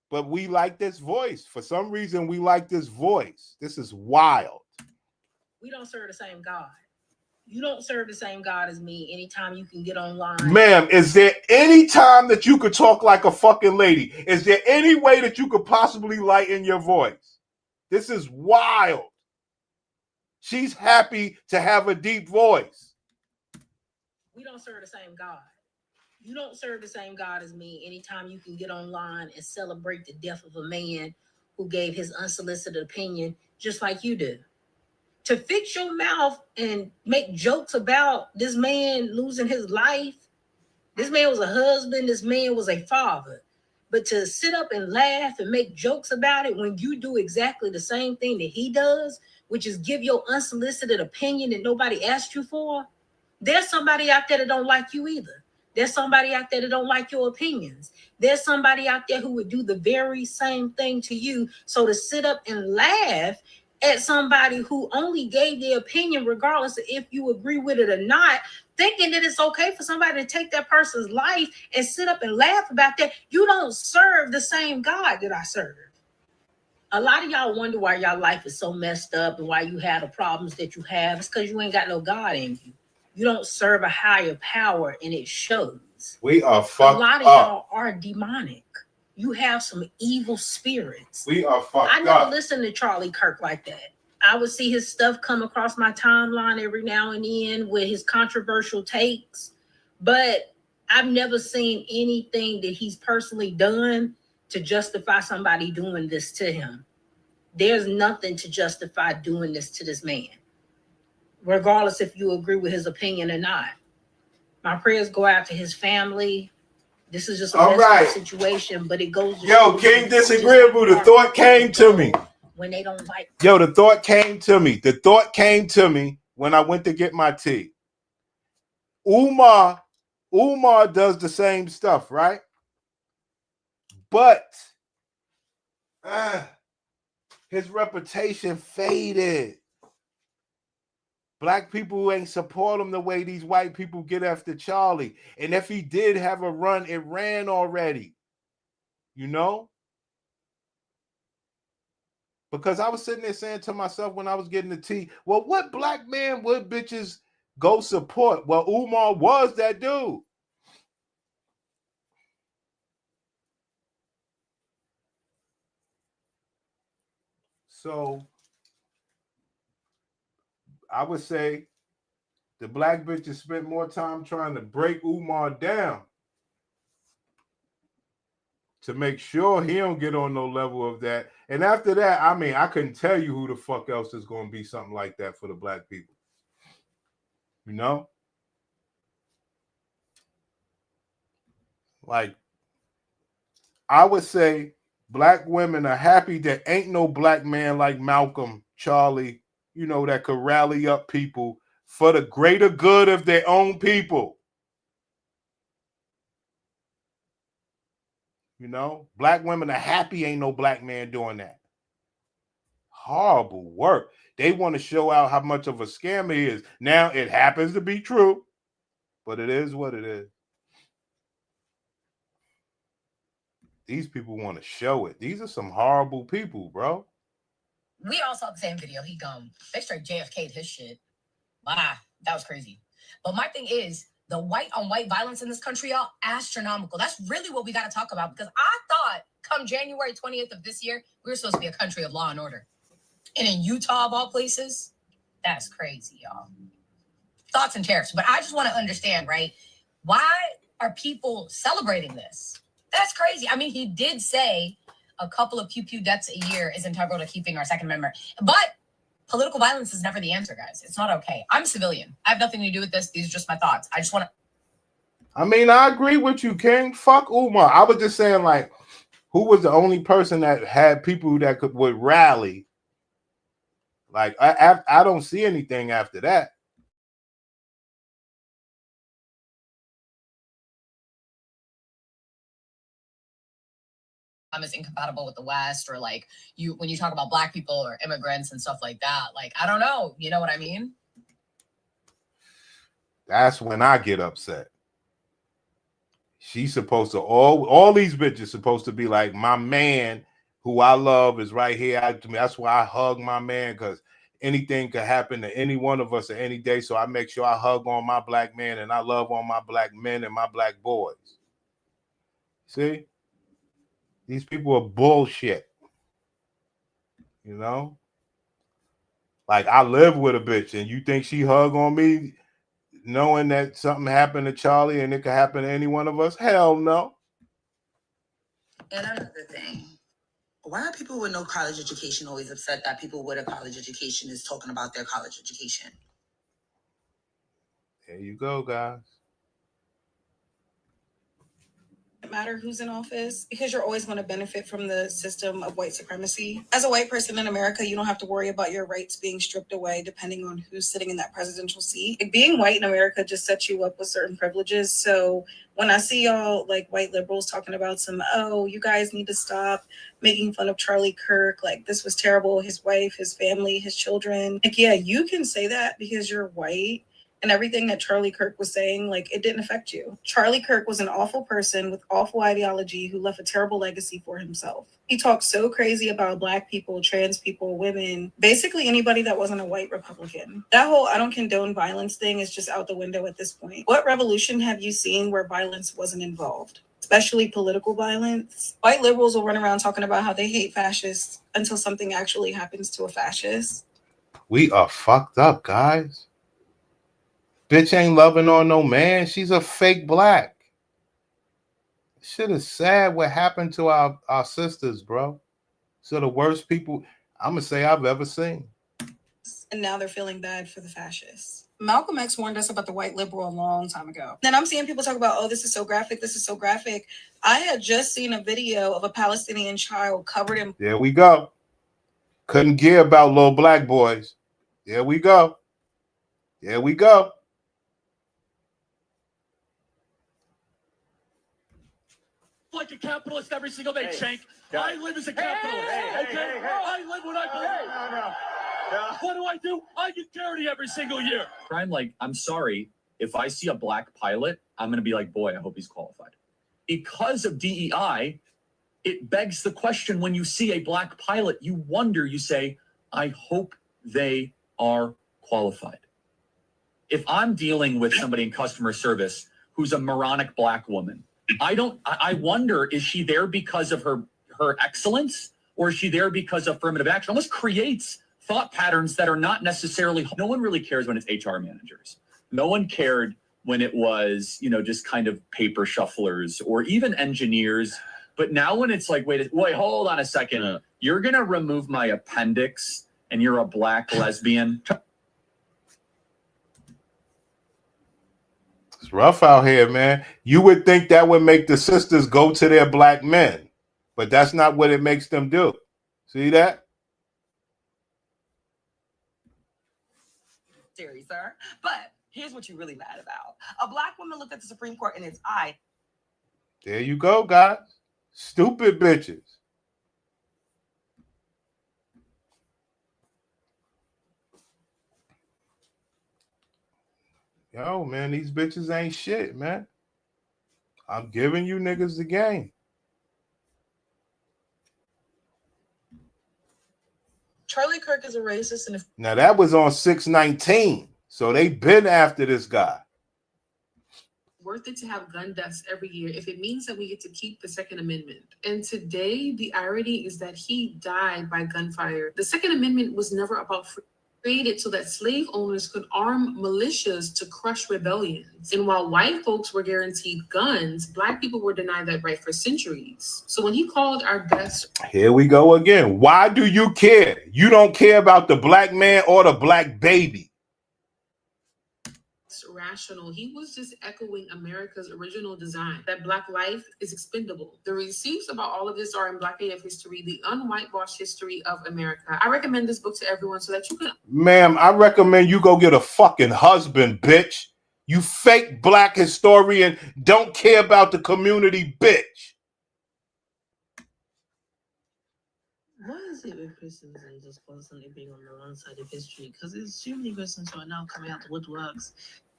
But we like this voice. For some reason, we like this voice. This is wild. We don't serve the same God. You don't serve the same God as me anytime you can get online. Ma'am, is there any time that you could talk like a fucking lady? Is there any way that you could possibly lighten your voice? This is wild. She's happy to have a deep voice. We don't serve the same God. You don't serve the same God as me anytime you can get online and celebrate the death of a man who gave his unsolicited opinion just like you do. To fix your mouth and make jokes about this man losing his life. This man was a husband. This man was a father. But to sit up and laugh and make jokes about it when you do exactly the same thing that he does, which is give your unsolicited opinion that nobody asked you for, there's somebody out there that don't like you either. There's somebody out there that don't like your opinions. There's somebody out there who would do the very same thing to you. So to sit up and laugh at somebody who only gave their opinion, regardless of if you agree with it or not, thinking that it's okay for somebody to take that person's life and sit up and laugh about that, you don't serve the same God that I serve. A lot of y'all wonder why y'all life is so messed up and why you have the problems that you have. It's because you ain't got no God in you. You don't serve a higher power, and it shows. We are fucked up. A lot of y'all are demonic. You have some evil spirits. We are fucked up. I never listened to Charlie Kirk like that. I would see his stuff come across my timeline every now and then with his controversial takes, but I've never seen anything that he's personally done to justify somebody doing this to him. There's nothing to justify doing this to this man, regardless if you agree with his opinion or not. My prayers go out to his family. This is just a messed up situation, but it goes to Yo, King Disagreeable, the thought came to me. When they don't like. Yo, the thought came to me. The thought came to me when I went to get my tea. Umar does the same stuff, right? But his reputation faded. Black people ain't support him the way these white people get after Charlie. And if he did have a run, it ran already. You know? Because I was sitting there saying to myself when I was getting the tea, well, what black man would bitches go support? Well, Umar was that dude. So I would say the black bitches spent more time trying to break Umar down to make sure he don't get on no level of that. And after that, I mean, I couldn't tell you who the fuck else is going to be something like that for the black people. You know? Like, I would say black women are happy that ain't no black man like Malcolm, Charlie, you know, that could rally up people for the greater good of their own people. You know, black women are happy ain't no black man doing that. Horrible work. They want to show out how much of a scam he is. Now, it happens to be true, but it is what it is. These people want to show it. These are some horrible people, bro. We all saw the same video. They straight JFK'd his shit. Wow, that was crazy. But my thing is, the white on white violence in this country, y'all, astronomical. That's really what we got to talk about, because I thought come January 20th of this year, we were supposed to be a country of law and order. And in Utah, of all places, that's crazy, y'all. Thoughts and tariffs. But I just want to understand, right? Why are people celebrating this? That's crazy. I mean, he did say a couple of pew-pew deaths a year is integral to keeping our Second Amendment. But political violence is never the answer, guys. It's not okay. I'm a civilian. I have nothing to do with this. These are just my thoughts. I just want to. I mean, I agree with you, King. Fuck Umar. I was just saying, like, who was the only person that had people that would rally? Like, I don't see anything after that. is incompatible with the West, or like when you talk about Black people or immigrants and stuff like that. Like, I don't know. You know what I mean? That's when I get upset. She's supposed to, all these bitches supposed to be like, my man who I love is right here. That's why I hug my man, because anything could happen to any one of us at any day. So I make sure I hug on my Black man and I love on my Black men and my Black boys. See? These people are bullshit. You know? Like, I live with a bitch and you think she hug on me knowing that something happened to Charlie and it could happen to any one of us? Hell no. And another thing, why are people with no college education always upset that people with a college education is talking about their college education? There you go, guys. Matter who's in office, because you're always going to benefit from the system of white supremacy. As a white person in America, you don't have to worry about your rights being stripped away depending on who's sitting in that presidential seat. Like, being white in America just sets you up with certain privileges. So when I see y'all like white liberals talking about you guys need to stop making fun of Charlie Kirk, like this was terrible, his wife, his family, his children. Like, yeah, you can say that because you're white. And everything that Charlie Kirk was saying, like, it didn't affect you. Charlie Kirk was an awful person with awful ideology who left a terrible legacy for himself. He talked so crazy about Black people, trans people, women, basically anybody that wasn't a white Republican. That whole I don't condone violence thing is just out the window at this point. What revolution have you seen where violence wasn't involved? Especially political violence. White liberals will run around talking about how they hate fascists until something actually happens to a fascist. We are fucked up, guys. Bitch ain't loving on no man. She's a fake Black. Shit is sad what happened to our sisters, bro. So the worst people, I'm going to say, I've ever seen. And now they're feeling bad for the fascists. Malcolm X warned us about the white liberal a long time ago. Then I'm seeing people talk about, this is so graphic, this is so graphic. I had just seen a video of a Palestinian child covered in... There we go. Couldn't care about little Black boys. There we go. There we go. Like a capitalist every single day, Shank. I live as a capitalist. I live what I believe. What do? I get charity every single year. I'm like, I'm sorry. If I see a Black pilot, I'm going to be like, boy, I hope he's qualified. Because of DEI, it begs the question, when you see a Black pilot, you wonder, you say, I hope they are qualified. If I'm dealing with somebody in customer service who's a moronic Black woman, I wonder, is she there because of her excellence, or is she there because of affirmative action? Almost creates thought patterns that are not necessarily, no one really cares when it's HR managers. No one cared when it was, just kind of paper shufflers or even engineers. But now when it's like, wait, hold on a second. You're going to remove my appendix and you're a Black lesbian. It's rough out here, man. You would think that would make the sisters go to their Black men, but that's not what it makes them do. See that? Serious, sir. But here's what you're really mad about. A Black woman looked at the Supreme Court in its eye. There you go, guys. Stupid bitches. Yo, man, these bitches ain't shit, man. I'm giving you niggas the game. Charlie Kirk is a racist. And Now, that was on 619. So they been after this guy. Worth it to have gun deaths every year if it means that we get to keep the Second Amendment. And today, the irony is that he died by gunfire. The Second Amendment was never about created so that slave owners could arm militias to crush rebellions. And while white folks were guaranteed guns, Black people were denied that right for centuries. So when he called our deaths... Here we go again. Why do you care? You don't care about the Black man or the Black baby. Rational. He was just echoing America's original design, that Black life is expendable. The receipts about all of this are in Black AF History, the unwhitewashed history of America. I recommend this book to everyone so that you can... Ma'am, I recommend you go get a fucking husband, bitch. You fake Black historian, don't care about the community, bitch. is it with Christians and just constantly being on the wrong side of history? Because there's too many Christians who are now coming out the woodworks.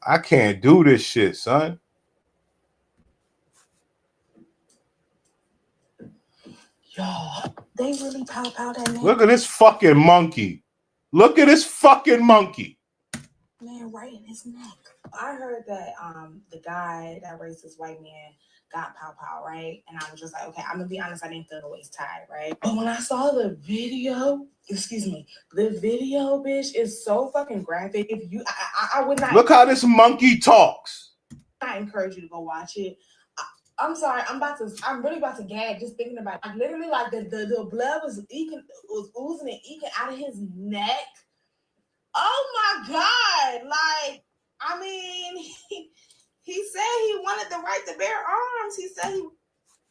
I can't do this shit, son. Y'all, they really pop out at me. Look at this fucking monkey. Look at this fucking monkey. Man, right in his neck. I heard that the guy, that racist white man, got pow pow, right? And I was just like, okay, I'm gonna be honest, I didn't feel the waist tied, right? But when I saw the video, the video, bitch, is so fucking graphic. If you, I would not. Look how this monkey talks. I encourage you to go watch it. I'm sorry, I'm really about to gag just thinking about it. Like, literally, like the blood was oozing and eking out of his neck. Oh my God! Like, I mean, he said he wanted the right to bear arms. He said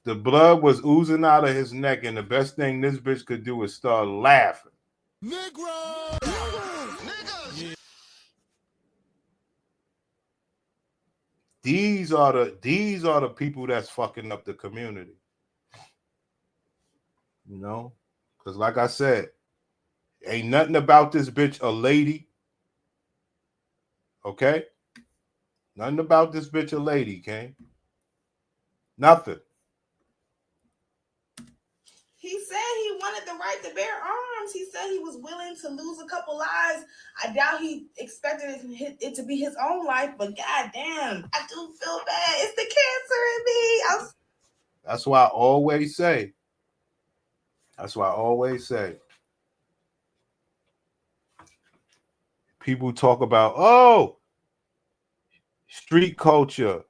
the blood was oozing out of his neck, and the best thing this bitch could do is start laughing. Negro! Nigga! These are the people that's fucking up the community. You know? Because like I said, ain't nothing about this bitch a lady. Okay? Nothing about this bitch a lady, okay? Nothing. He said he wanted the right to bear arms. He said he was willing to lose a couple lives. I doubt he expected it to be his own life, but goddamn, I do feel bad. It's the cancer in me. That's why I always say. People talk about, oh, street culture,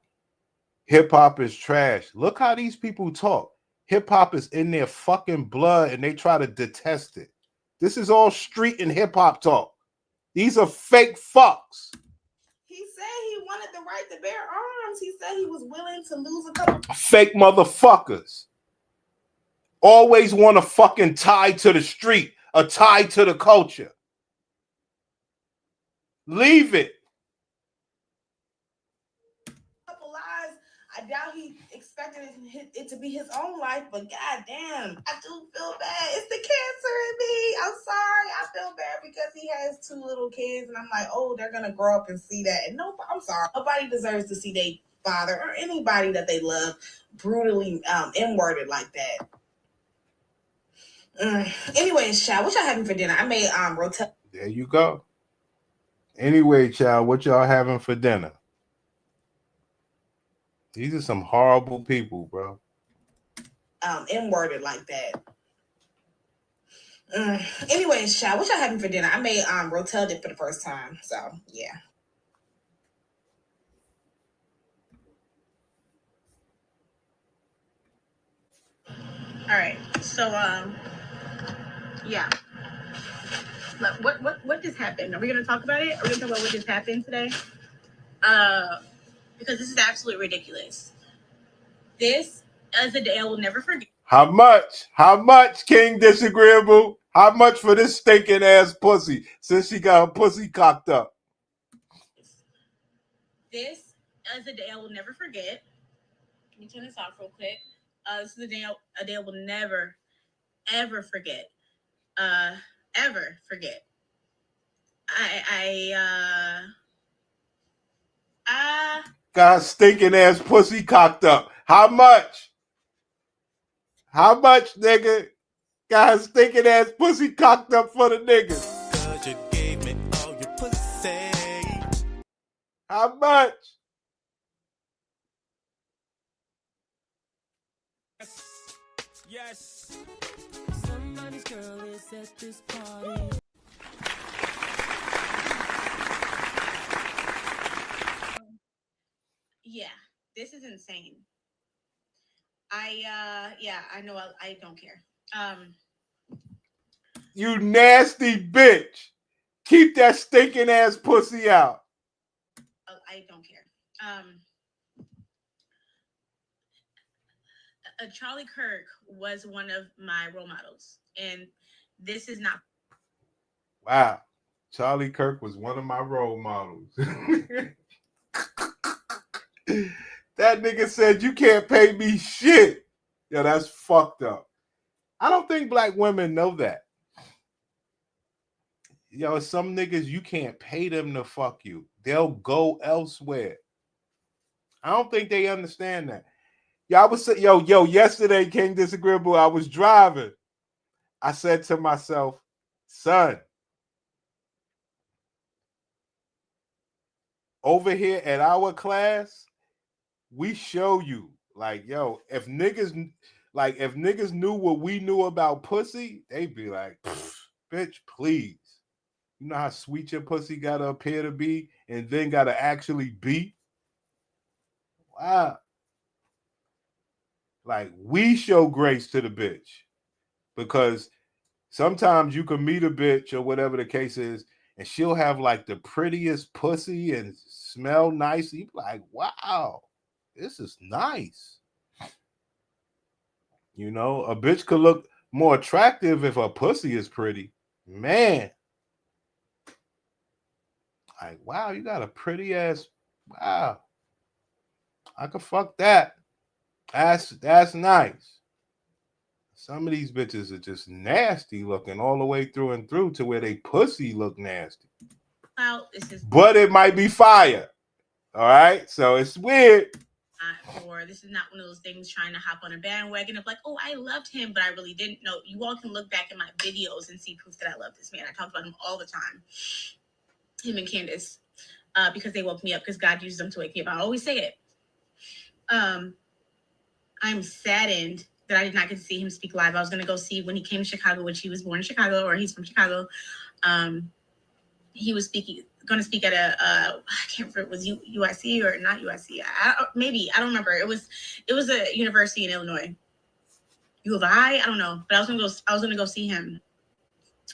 hip hop is trash. Look how these people talk. Hip hop is in their fucking blood and they try to detest it. This is all street and hip hop talk. These are fake fucks. He said he wanted the right to bear arms. He said he was willing to lose a couple. Fake motherfuckers. Always want to fucking tie to the street, a tie to the culture. Leave it. Couple lives. I doubt he expected it to be his own life, but goddamn, I do feel bad. It's the cancer in me. I'm sorry. I feel bad because he has 2 little kids, and I'm like, oh, they're gonna grow up and see that. And no, I'm sorry. Nobody deserves to see their father or anybody that they love brutally N-worded like that. Anyways, child, what y'all having for dinner? I made rotel. There you go. Anyway, child, what y'all having for dinner? These are some horrible people, bro. N-worded like that. Anyways, child, what y'all having for dinner? I made rotel dip for the first time, so yeah. All right, so yeah. What just happened? Are we gonna talk about it? Are we gonna talk about what just happened today? Because this is absolutely ridiculous. This is a day I will never forget. How much? How much, King Disagreeable? How much for this stinking ass pussy since she got her pussy cocked up? This is a day I will never forget. Let me turn this off real quick. This is a day I will never, ever forget. Ever forget. Got her stinking ass pussy cocked up. How much? How much, nigga? Got her stinking ass pussy cocked up for the niggas. Cause you gave me all your pussy. How much? Yes. Somebody's girl is at this party. Yeah, this is insane. I know I don't care. You nasty bitch. Keep that stinking ass pussy out. I don't care. Charlie Kirk was one of my role models, and this is not. Wow. Charlie Kirk was one of my role models. That nigga said you can't pay me shit. Yeah, that's fucked up. I don't think black women know that. Yo, some niggas, you can't pay them to fuck you. They'll go elsewhere. I don't think they understand that. Yeah, I was saying, yo, yesterday, King Disagreeable, I was driving. I said to myself, son, over here at our class, we show you, like, yo, if niggas knew what we knew about pussy, they'd be like, bitch, please. You know how sweet your pussy gotta appear to be and then gotta actually be? Wow. Like, we show grace to the bitch because sometimes you can meet a bitch or whatever the case is, and she'll have like the prettiest pussy and smell nice. You be like, wow, this is nice. You know, a bitch could look more attractive if her pussy is pretty. Man. Like, wow, you got a pretty ass. Wow. I could fuck that. That's nice. Some of these bitches are just nasty looking all the way through and through to where they pussy look nasty. Well, this is. But it might be fire. All right, so it's weird. Or this is not one of those things trying to hop on a bandwagon of like, oh, I loved him, but I really didn't know. You all can look back at my videos and see proof that I love this man. I talk about him all the time. Him and Candace, because they woke me up, because God used them to wake me up. I always say it. I'm saddened that I did not get to see him speak live. I was going to go see when he came to Chicago, which he was born in Chicago, or he's from Chicago. He was going to speak at I can't remember, it was UIC or not UIC. Maybe, I don't remember. It was a university in Illinois. U of I don't know. But I was going to go see him.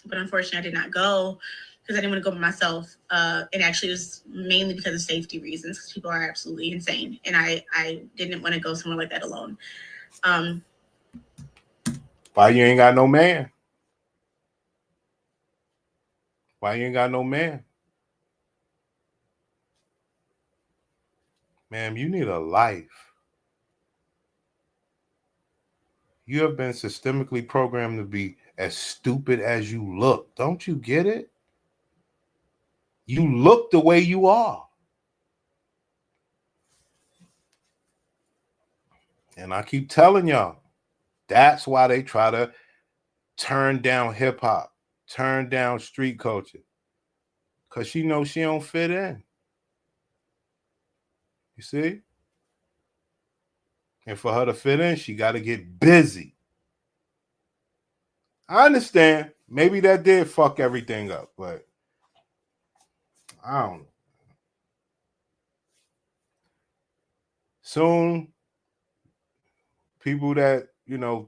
But unfortunately, I did not go because I didn't want to go by myself. And actually, it was mainly because of safety reasons, because people are absolutely insane. And I didn't want to go somewhere like that alone. Why you ain't got no man? Why you ain't got no man? Ma'am, you need a life. You have been systemically programmed to be as stupid as you look. Don't you get it? You look the way you are. And I keep telling y'all, that's why they try to turn down hip hop, turn down street culture. Because she knows she don't fit in. You see? And for her to fit in, she got to get busy. I understand. Maybe that did fuck everything up, but I don't know. Soon, people that,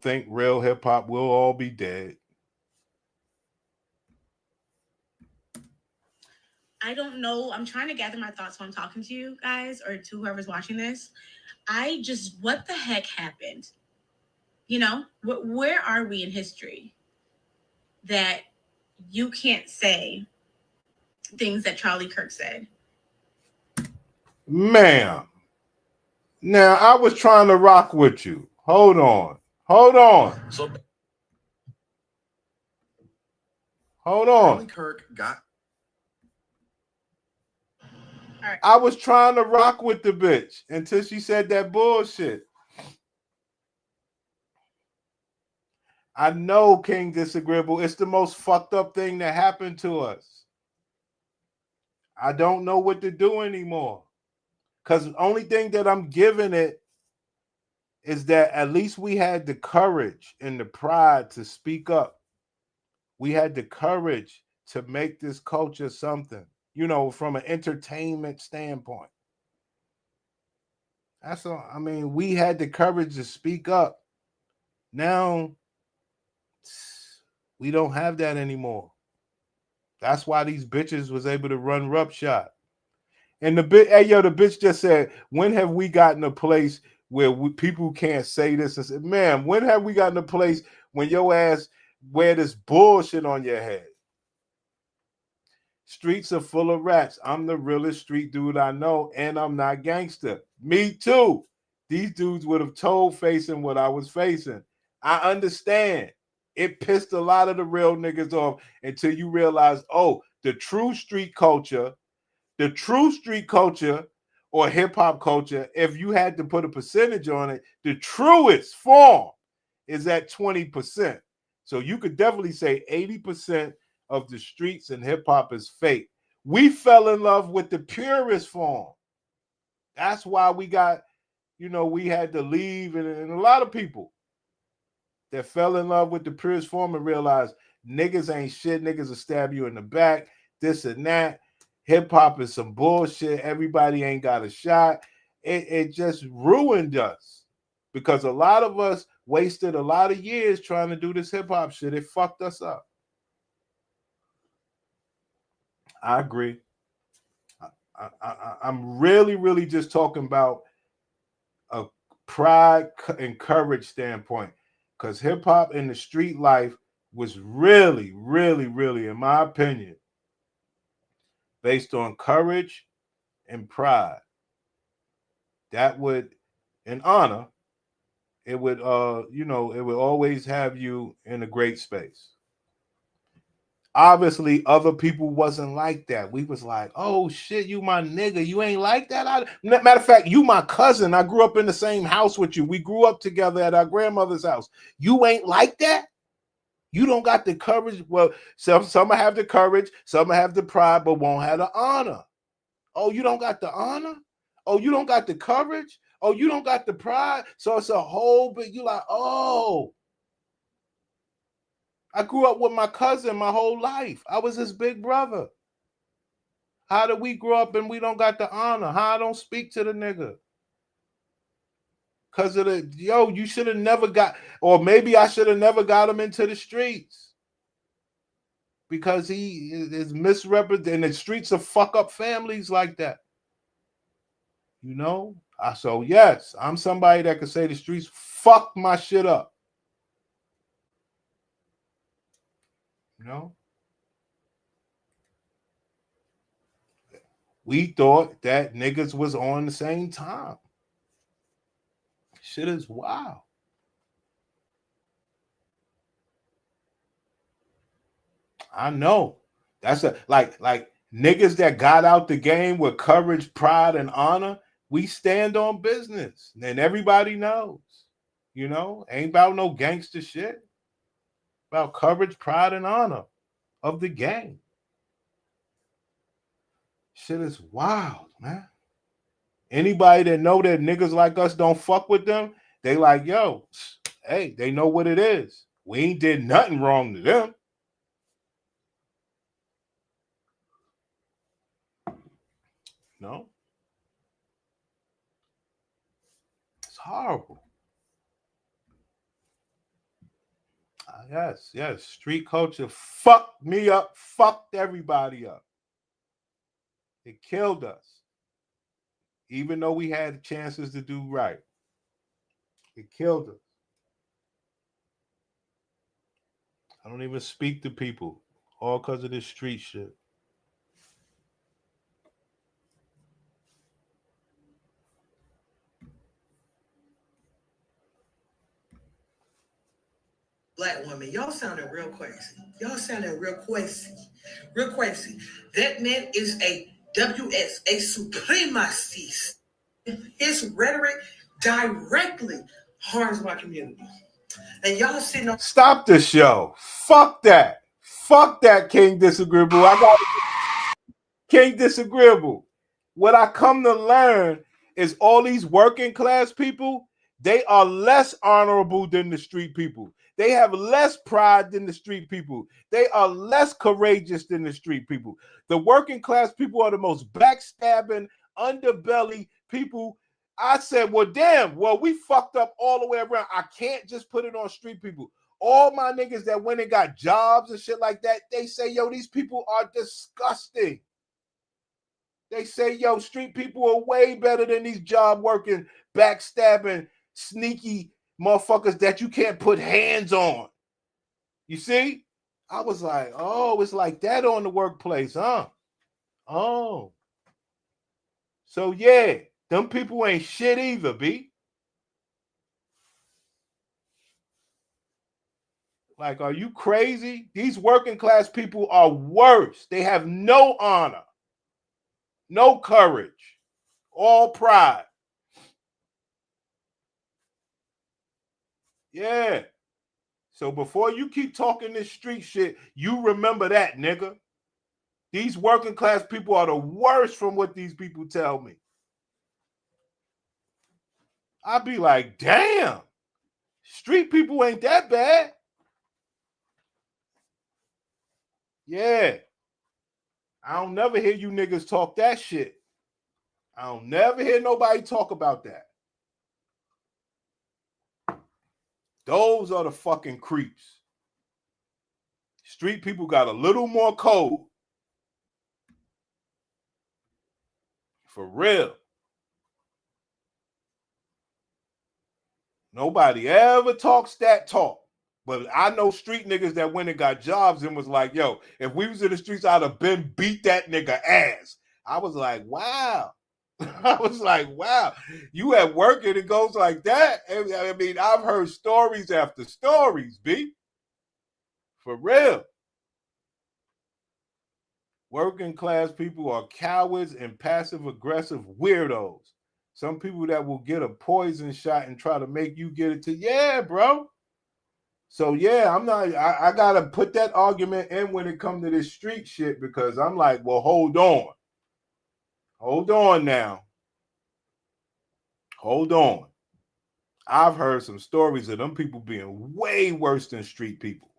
think real hip hop will all be dead. I don't know. I'm trying to gather my thoughts while I'm talking to you guys or to whoever's watching this. What the heck happened? Where are we in history that you can't say things that Charlie Kirk said? Ma'am. Now, I was trying to rock with you. Hold on. Hold on. Charlie Kirk got. Right. I was trying to rock with the bitch until she said that bullshit. I know, King Disagreeable. It's the most fucked up thing that happened to us. I don't know what to do anymore. Because the only thing that I'm giving it is that at least we had the courage and the pride to speak up. We had the courage to make this culture something, from an entertainment standpoint. That's all. I mean, we had the courage to speak up. Now, we don't have that anymore. That's why these bitches was able to run roughshod. And the bitch just said, when have we gotten a place where people can't say this? I said, man, when have we gotten a place when your ass wear this bullshit on your head? Streets are full of rats. I'm the realest street dude I know, and I'm not gangster. Me too. These dudes would have told facing what I was facing. I understand. It pissed a lot of the real niggas off until you realize, oh, the true street culture or hip hop culture, if you had to put a percentage on it, the truest form is at 20%. So you could definitely say 80% of the streets and hip hop is fake. We fell in love with the purest form. That's why we got, we had to leave, and a lot of people that fell in love with the purest form and realized niggas ain't shit, niggas will stab you in the back, this and that. Hip hop is some bullshit. Everybody ain't got a shot. It just ruined us because a lot of us wasted a lot of years trying to do this hip hop shit. It fucked us up. I agree. I'm really, really just talking about a pride and courage standpoint, because hip hop in the street life was really, really, really, in my opinion, based on courage and pride. That would, and honor, it would, it would always have you in a great space. Obviously, other people wasn't like that. We was like, oh shit, you my nigga. You ain't like that. Matter of fact, you my cousin. I grew up in the same house with you. We grew up together at our grandmother's house. You ain't like that? You don't got the courage. Well, some have the courage, some have the pride, but won't have the honor. Oh, you don't got the honor? Oh, you don't got the courage? Oh, you don't got the pride? So it's a whole big, you like, oh. I grew up with my cousin my whole life. I was his big brother. How did we grow up and we don't got the honor? How I don't speak to the nigga? Because of you should have never got, or maybe I should have never got him into the streets. Because he is misrepresented, and the streets will fuck up families like that. So yes, I'm somebody that could say the streets fuck my shit up. We thought that niggas was on the same time. Shit is wild. I know. That's like niggas that got out the game with courage, pride, and honor. We stand on business, and everybody knows. Ain't about no gangster shit. About courage, pride, and honor of the game. Shit is wild, man. Anybody that know that niggas like us don't fuck with them, they like, yo, hey, they know what it is. We ain't did nothing wrong to them. No. It's horrible. Yes. Street culture fucked me up, fucked everybody up. It killed us. Even though we had chances to do right. It killed us. I don't even speak to people. All because of this street shit. Black woman, y'all sounded real crazy. Real crazy. That man is a WS, a supremacist. His rhetoric directly harms my community. And y'all sitting on. Stop the show. Fuck that. Fuck that, King Disagreeable. I got King Disagreeable. What I come to learn is all these working class people, they are less honorable than the street people. They have less pride than the street people. They are less courageous than the street people. The working class people are the most backstabbing, underbelly people. I said, well, damn, we fucked up all the way around. I can't just put it on street people. All my niggas that went and got jobs and shit like that, they say, yo, these people are disgusting. They say, yo, street people are way better than these job working, backstabbing, sneaky motherfuckers that you can't put hands on. You see? I was like, oh, it's like that on the workplace, huh? Oh. So, yeah, them people ain't shit either, B. Like, are you crazy? These working class people are worse. They have no honor, no courage, all pride. Yeah. So before you keep talking this street shit, you remember that, nigga. These working class people are the worst from what these people tell me. I'd be like, damn, street people ain't that bad. Yeah. I don't never hear you niggas talk that shit. I don't never hear nobody talk about that. Those are the fucking creeps. Street people got a little more code. For real. Nobody ever talks that talk. But I know street niggas that went and got jobs and was like, yo, if we was in the streets, I'd have been beat that nigga ass. I was like, wow. I was like, wow. You at work and it goes like that? I mean, I've heard stories after stories, B. For real. Working class people are cowards and passive aggressive weirdos. Some people that will get a poison shot and try to make you get it to, yeah, bro. So yeah, I gotta put that argument in when it comes to this street shit because I'm like, well, hold on. Hold on now. Hold on. I've heard some stories of them people being way worse than street people.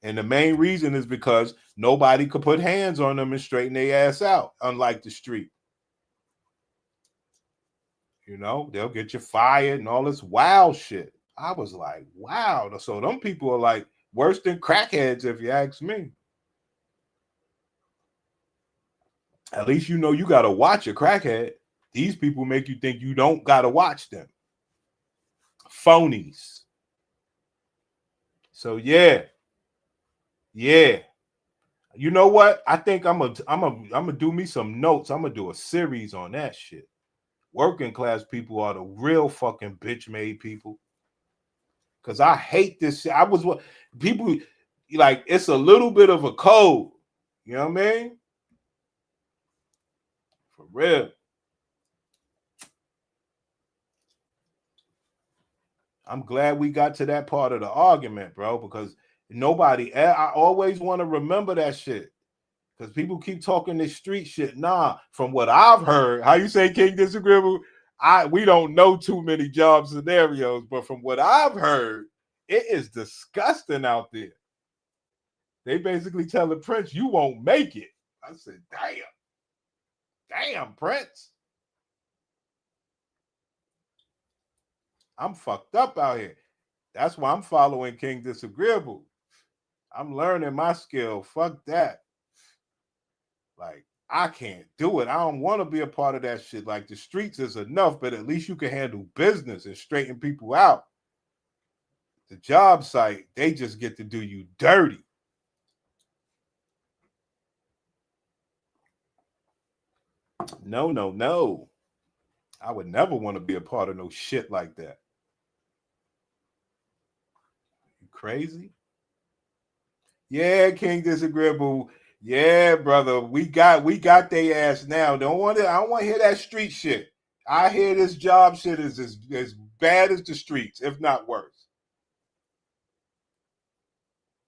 And the main reason is because nobody could put hands on them and straighten their ass out, unlike the street. You know, they'll get you fired and all this wild shit. I was like, wow. So them people are like worse than crackheads, if you ask me. At least you know you got to watch a crackhead. These people make you think you don't got to watch them. Phonies. So yeah. Yeah. You know what? I think I'm gonna do me some notes. I'm gonna do a series on that shit. Working class people are the real fucking bitch made people. Cause I hate this shit. I was what people like. It's a little bit of a code. You know what I mean? For real. I'm glad we got to that part of the argument, bro, because I always want to remember that shit. Because people keep talking this street shit. Nah, from what I've heard, how you say King Disagreeable? We don't know too many job scenarios, but from what I've heard, it is disgusting out there. They basically tell the Prince, you won't make it. I said, damn. Damn, Prince. I'm fucked up out here. That's why I'm following King Disagreeable. I'm learning my skill. Fuck that. Like, I can't do it. I don't want to be a part of that shit. Like, the streets is enough, but at least you can handle business and straighten people out. The job site, they just get to do you dirty. No, no, no. I would never want to be a part of no shit like that. You crazy? Yeah, King Disagreeable. Yeah, brother. We got their ass now. I don't want to hear that street shit. I hear this job shit is as bad as the streets, if not worse.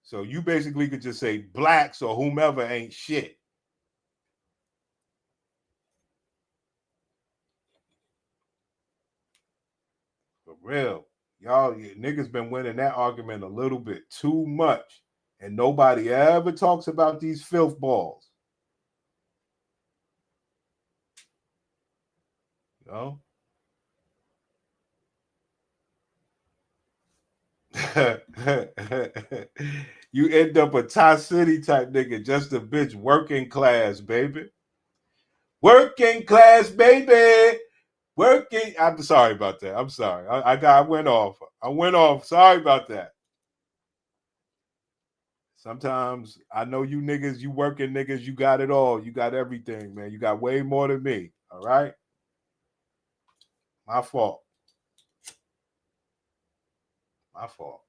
So you basically could just say blacks or whomever ain't shit. For real. Y'all niggas been winning that argument a little bit too much. And nobody ever talks about these filth balls. You know? You end up a Thai City type nigga, just a bitch, working class, baby. Working class, baby. Working. I'm sorry about that. I'm sorry. I went off. I went off. Sorry about that. Sometimes I know you niggas, you working niggas, you got it all. You got everything, man. You got way more than me. All right? My fault. My fault.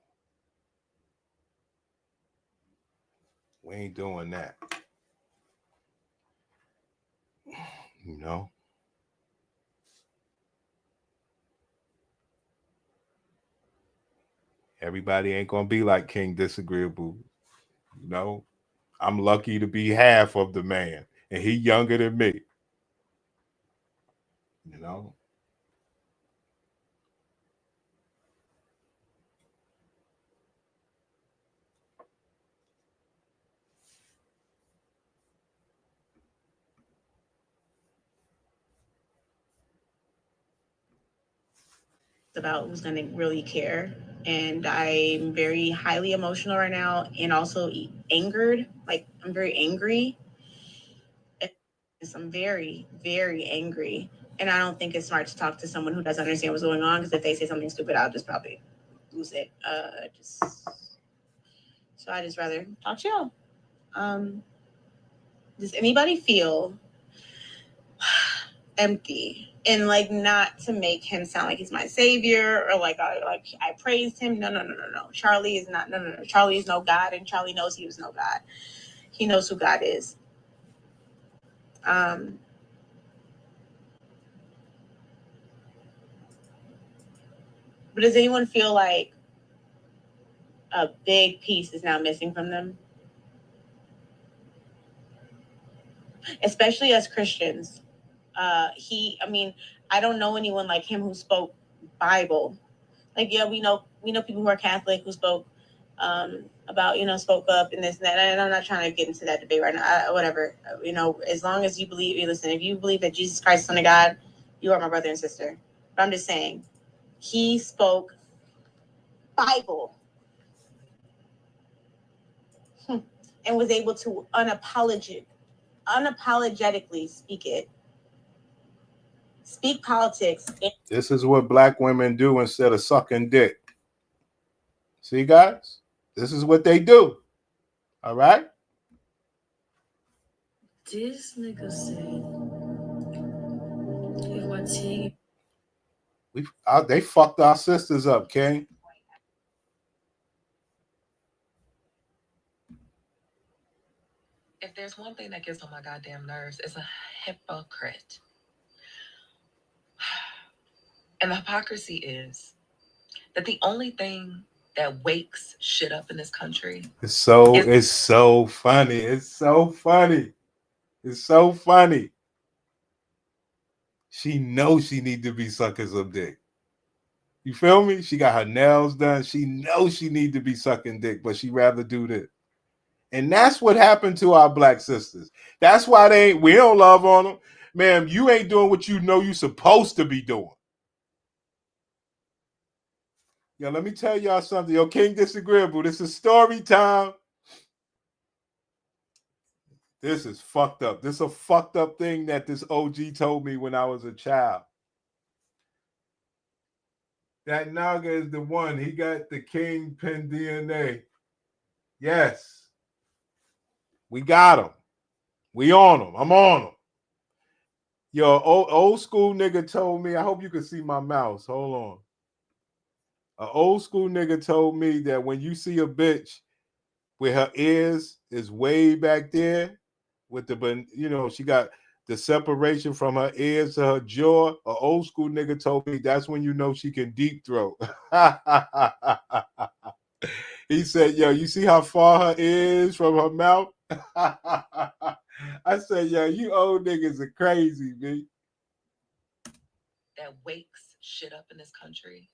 We ain't doing that. You know? Everybody ain't gonna be like King Disagreeable. You know? I'm lucky to be half of the man, and he younger than me. You know? About who's going to really care. And I'm very highly emotional right now and also angered. Like, I'm very angry. I'm very, very angry. And I don't think it's smart to talk to someone who doesn't understand what's going on, because if they say something stupid, I'll just probably lose it. So I just rather talk to y'all. Does anybody feel empty? And like, not to make him sound like he's my savior or like I praised him. No. Charlie is not. No. Charlie is no God, and Charlie knows he was no God. He knows who God is. But does anyone feel like a big piece is now missing from them? Especially as Christians. I don't know anyone like him who spoke Bible. Like, yeah, we know people who are Catholic who spoke about, spoke up and this and that. And I'm not trying to get into that debate right now. Whatever, as long as you believe, listen, if you believe that Jesus Christ is Son of God, you are my brother and sister. But I'm just saying, he spoke Bible and was able to unapologetically speak it. Speak politics. This is what black women do instead of sucking dick. See, guys? This is what they do. All right? This nigga said, if I tell you. They fucked our sisters up, King. If there's one thing that gets on my goddamn nerves, it's a hypocrite. And the hypocrisy is that the only thing that wakes shit up in this country It's so funny. It's so funny. It's so funny. She knows she need to be sucking some dick. You feel me? She got her nails done. She knows she need to be sucking dick, but she rather do this. And that's what happened to our black sisters. That's why we don't love on them. Ma'am, you ain't doing what you know you supposed to be doing. Yo, let me tell y'all something. Yo, King Disagreeable, this is story time. This is fucked up. This is a fucked up thing that this OG told me when I was a child. That Naga is the one. He got the kingpin DNA. Yes. We got him. We on him. I'm on him. Yo, old school nigga told me, I hope you can see my mouse. Hold on. An old school nigga told me that when you see a bitch where her ears is way back there with she got the separation from her ears to her jaw. An old school nigga told me that's when you know she can deep throat. He said, yo, you see how far her is from her mouth? I said, yo, you old niggas are crazy, man. that wakes shit up in this country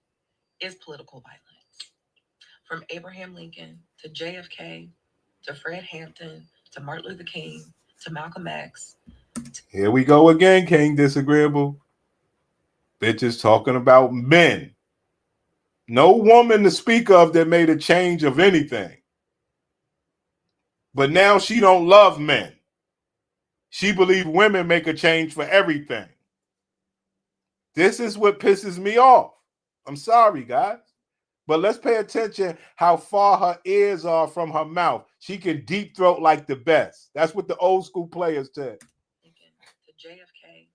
is political violence. From Abraham Lincoln to JFK to Fred Hampton to Martin Luther King to Malcolm X. Here we go again, King Disagreeable. Bitches talking about men. No woman to speak of that made a change of anything. But now she don't love men. She believes women make a change for everything. This is what pisses me off. I'm sorry, guys. But let's pay attention how far her ears are from her mouth. She can deep throat like the best. That's what the old school players said. Lincoln to JFK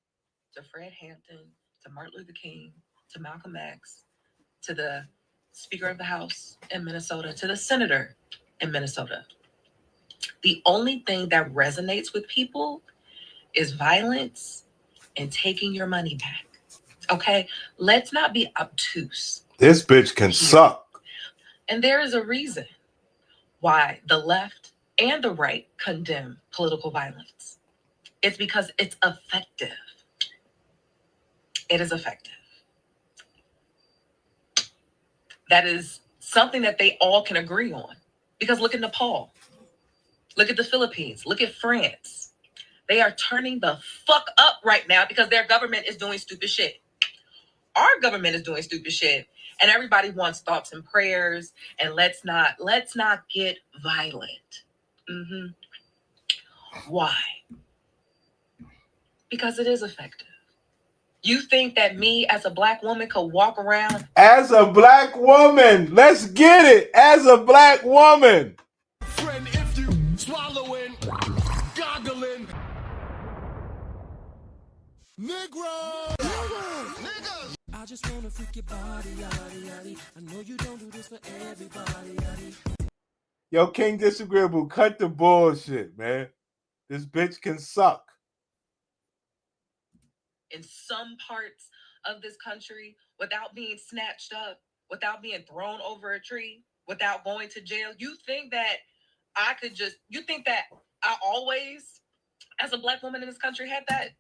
to Fred Hampton to Martin Luther King to Malcolm X to the Speaker of the House in Minnesota to the Senator in Minnesota. The only thing that resonates with people is violence and taking your money back. Okay, let's not be obtuse. This bitch can suck. And there is a reason why the left and the right condemn political violence. It's because it's effective. It is effective. That is something that they all can agree on. Because look at Nepal. Look at the Philippines. Look at France. They are turning the fuck up right now because their government is doing stupid shit. Our government is doing stupid shit. And everybody wants thoughts and prayers. And let's not get violent. Why? Because it is effective. You think that me as a Black woman could walk around? As a Black woman, let's get it. As a Black woman. Friend, if you swallowing, goggling. Negro! Nigga! I just wanna freak your body, yaddy, yaddy. I know you don't do this for everybody, yaddy. Yo, King Disagreeable, cut the bullshit, man. This bitch can suck. In some parts of this country, without being snatched up, without being thrown over a tree, without going to jail, you think that I always, as a Black woman in this country, had that?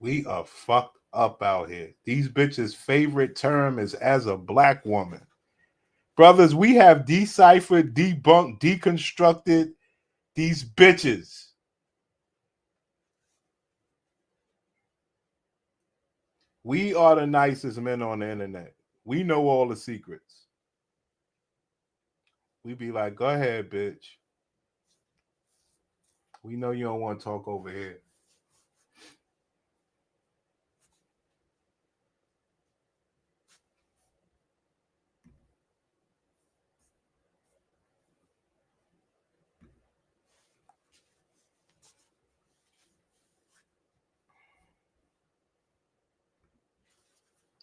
We are fucked up out here. These bitches' favorite term is as a Black woman. Brothers, we have deciphered, debunked, deconstructed these bitches. We are the nicest men on the internet. We know all the secrets. We be like, go ahead, bitch. We know you don't want to talk over here.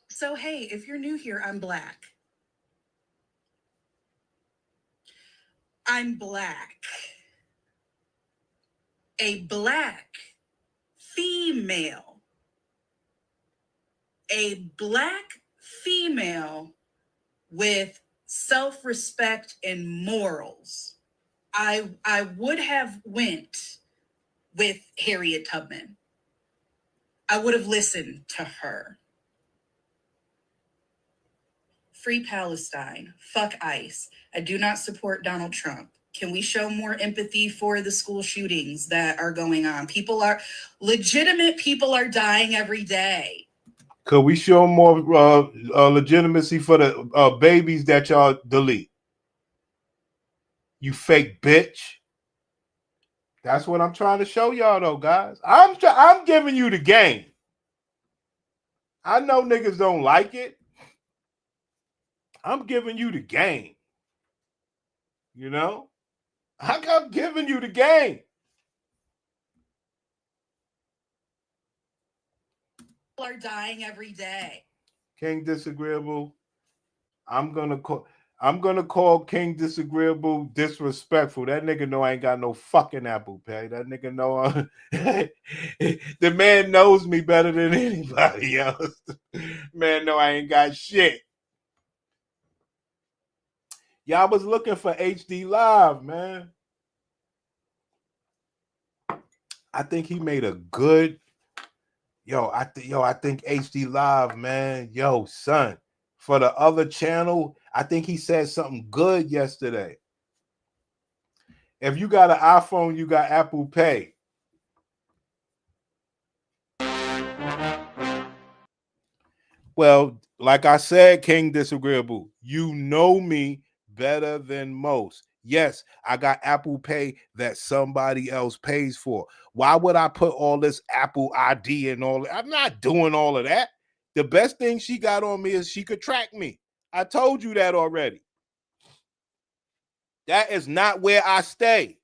So, hey, if you're new here, I'm Black. I'm Black. A Black female. A Black female with self-respect and morals. I would have went with Harriet Tubman. I would have listened to her. Free Palestine. Fuck ICE. I do not support Donald Trump. Can we show more empathy for the school shootings that are going on? Legitimate people are dying every day. Could we show more legitimacy for the babies that y'all delete? You fake bitch. That's what I'm trying to show y'all, though, guys. I'm giving you the game. I know niggas don't like it. I'm giving you the game. You know? I'm giving you the game. People are dying every day. King Disagreeable. I'm gonna call King Disagreeable disrespectful. That nigga know I ain't got no fucking Apple Pay. That nigga know the man knows me better than anybody else. Man know I ain't got shit. Y'all was looking for HD Live, man. I think he made a good. I think HD Live, man. Yo, son. For the other channel, I think he said something good yesterday. If you got an iPhone, you got Apple Pay. Well, like I said, King Disagreeable, you know me better than most. Yes, I got Apple Pay that somebody else pays for. Why would I put all this Apple ID and all that? I'm not doing all of that. The best thing she got on me is she could track me. I told you that already. That is not where I stay.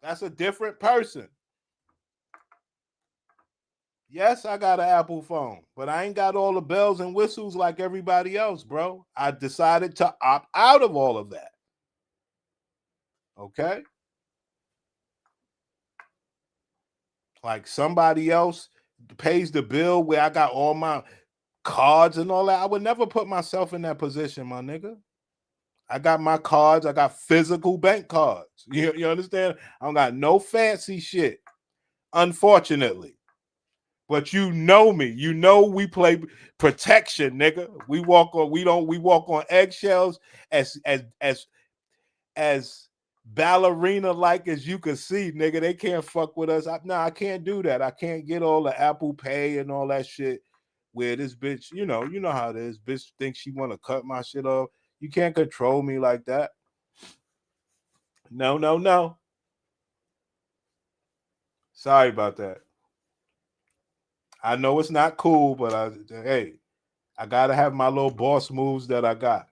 That's a different person. Yes, I got an Apple phone, but I ain't got all the bells and whistles like everybody else, bro. I decided to opt out of all of that. Okay? Like somebody else pays the bill where I got all my cards and all that. I would never put myself in that position, my nigga. I got my cards. I got physical bank cards. You understand? I don't got no fancy shit, unfortunately. But you know me. You know we play protection, nigga. We walk on eggshells as ballerina like as you can see, nigga. They can't fuck with us. I can't do that. I can't get all the Apple Pay and all that shit where this bitch, you know how it is. Bitch thinks she want to cut my shit off. You can't control me like that. No. Sorry about that. I know it's not cool, but I gotta have my little boss moves that I got.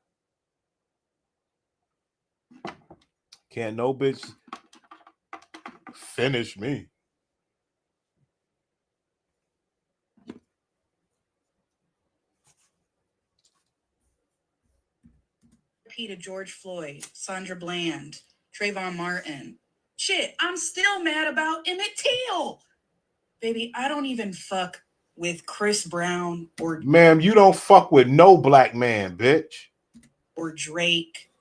Can't no bitch finish me. Peter George Floyd, Sandra Bland, Trayvon Martin. Shit, I'm still mad about Emmett Till. Baby, I don't even fuck with Chris Brown or Ma'am, you don't fuck with no black man, bitch. Or Drake,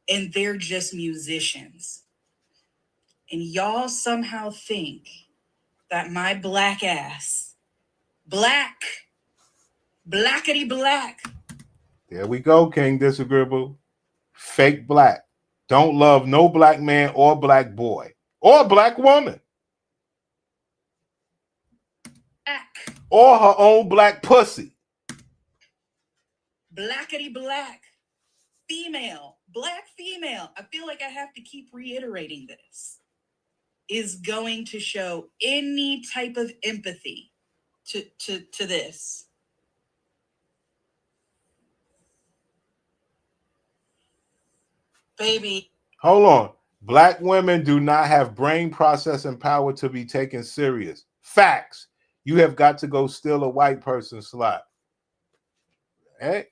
and they're just musicians. And y'all somehow think that my black ass, blackity black. There we go, King Disagreeable. Fake black. Don't love no black man or black boy or black woman. Or her own black pussy. Blackity black. Female. Black female. I feel like I have to keep reiterating this. Is going to show any type of empathy to this. Baby. Hold on. Black women do not have brain processing power to be taken serious. Facts. You have got to go steal a white person's slot. Hey,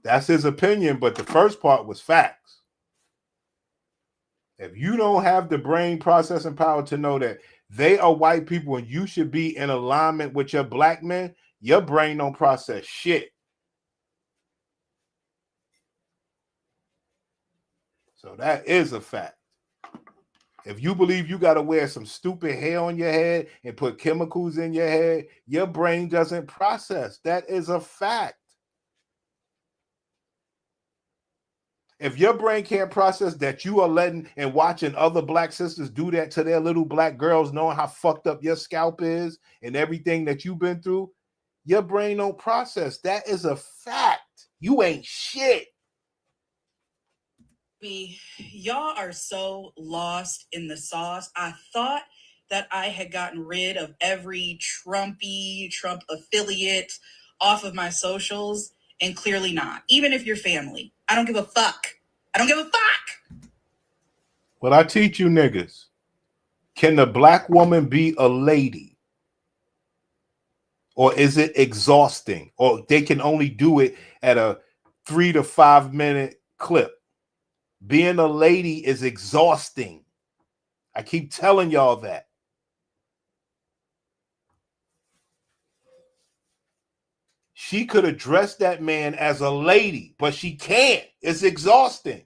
that's his opinion, but the first part was facts. If you don't have the brain processing power to know that they are white people and you should be in alignment with your black men, your brain don't process shit. So that is a fact. If you believe you got to wear some stupid hair on your head and put chemicals in your head, your brain doesn't process. That is a fact. If your brain can't process that you are letting and watching other black sisters do that to their little black girls, knowing how fucked up your scalp is and everything that you've been through, your brain don't process. That is a fact. You ain't shit. Y'all are so lost in the sauce. I thought that I had gotten rid of every Trump affiliate off of my socials, and clearly not. Even if you're family. I don't give a fuck. I don't give a fuck. What I teach you niggas, can the black woman be a lady? Or is it exhausting? Or they can only do it at a 3 to 5 minute clip? Being a lady is exhausting. I keep telling y'all that. She could address that man as a lady, but she can't. It's exhausting.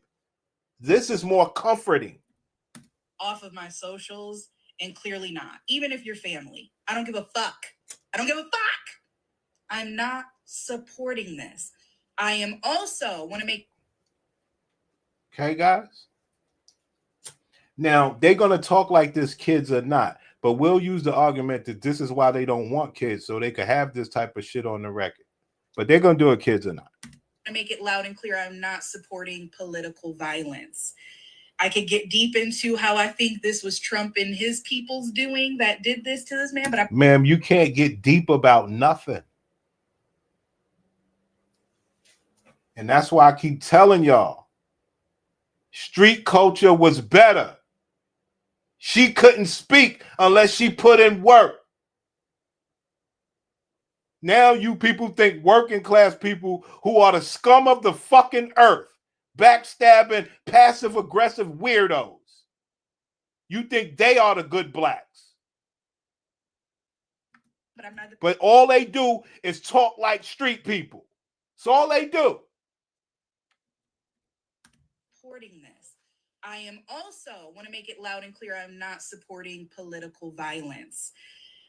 This is more comforting. Off of my socials, and clearly not. Even if you're family. I don't give a fuck. I don't give a fuck. I'm not supporting this. I am also want to make. Okay, guys? Now, they're going to talk like this kids are not, but we'll use the argument that this is why they don't want kids, so they could have this type of shit on the record. But they're going to do it, kids or not. To make it loud and clear, I'm not supporting political violence. I could get deep into how I think this was Trump and his people's doing that did this to this man, but Ma'am, you can't get deep about nothing. And that's why I keep telling y'all, street culture was better. She couldn't speak unless she put in work. Now you people think working class people who are the scum of the fucking earth, backstabbing, passive aggressive weirdos. You think they are the good blacks. But I'm not But all they do is talk like street people. That's all they do. supporting this. I am also want to make it loud and clear. I'm not supporting political violence.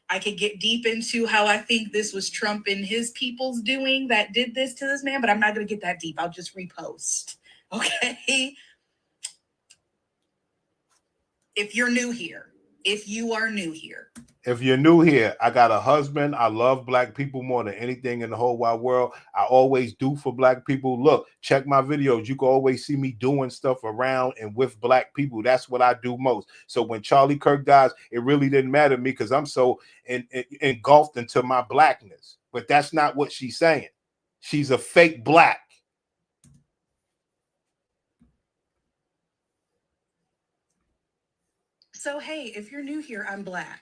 I could get deep into how I think this was Trump and his people's doing that did this to this man, but I'm not going to get that deep. I'll just repost. Okay. If you're new here, if you are new here. If you're new here, I got a husband. I love black people more than anything in the whole wide world. I always do for black people. Look, check my videos. You can always see me doing stuff around and with black people. That's what I do most. So when Charlie Kirk dies, it really didn't matter to me because I'm so engulfed into my blackness. But that's not what she's saying. She's a fake black. So, hey, if you're new here, I'm black.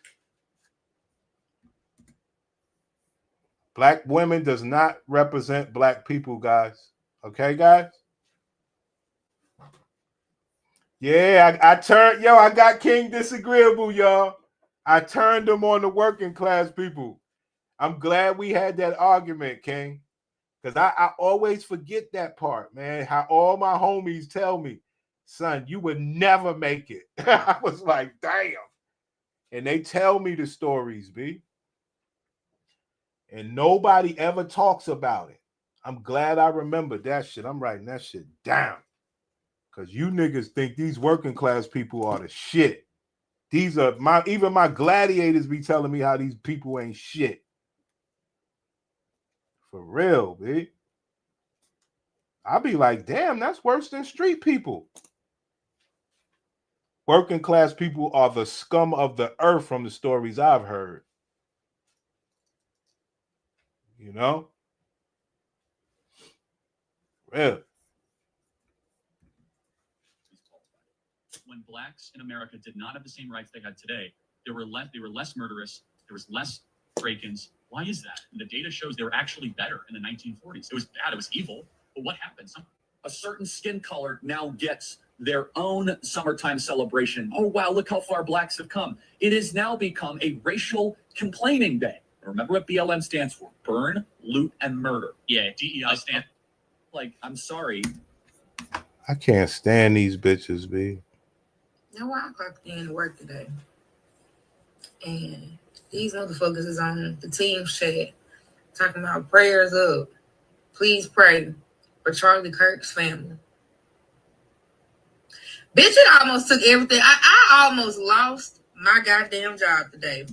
Black women does not represent black people, guys. Okay, guys? Yeah, I turned, I got King disagreeable, y'all. I turned him on the working class people. I'm glad we had that argument, King. Because I always forget that part, man. How all my homies tell me, son, you would never make it. I was like, damn. And they tell me the stories, B. And nobody ever talks about it. I'm glad I remembered that shit. I'm writing that shit down. Because you niggas think these working class people are the shit. These are even my gladiators be telling me how these people ain't shit. For real, B. I be like, damn, that's worse than street people. Working class people are the scum of the earth from the stories I've heard. You know? Real. When blacks in America did not have the same rights they had today, they were less murderous, there was less break-ins. Why is that? And the data shows they were actually better in the 1940s. It was bad, it was evil, but what happened? A certain skin color now gets their own summertime celebration. Oh wow, look how far blacks have come. It has now become a racial complaining day. Remember what BLM stands for? Burn, loot, and murder. Yeah, DEI stand. Like, I'm sorry. I can't stand these bitches, B. Now I clocked in to work today, and these motherfuckers is on the team chat talking about prayers up. Please pray for Charlie Kirk's family. Bitch, it almost took everything. I almost lost my goddamn job today.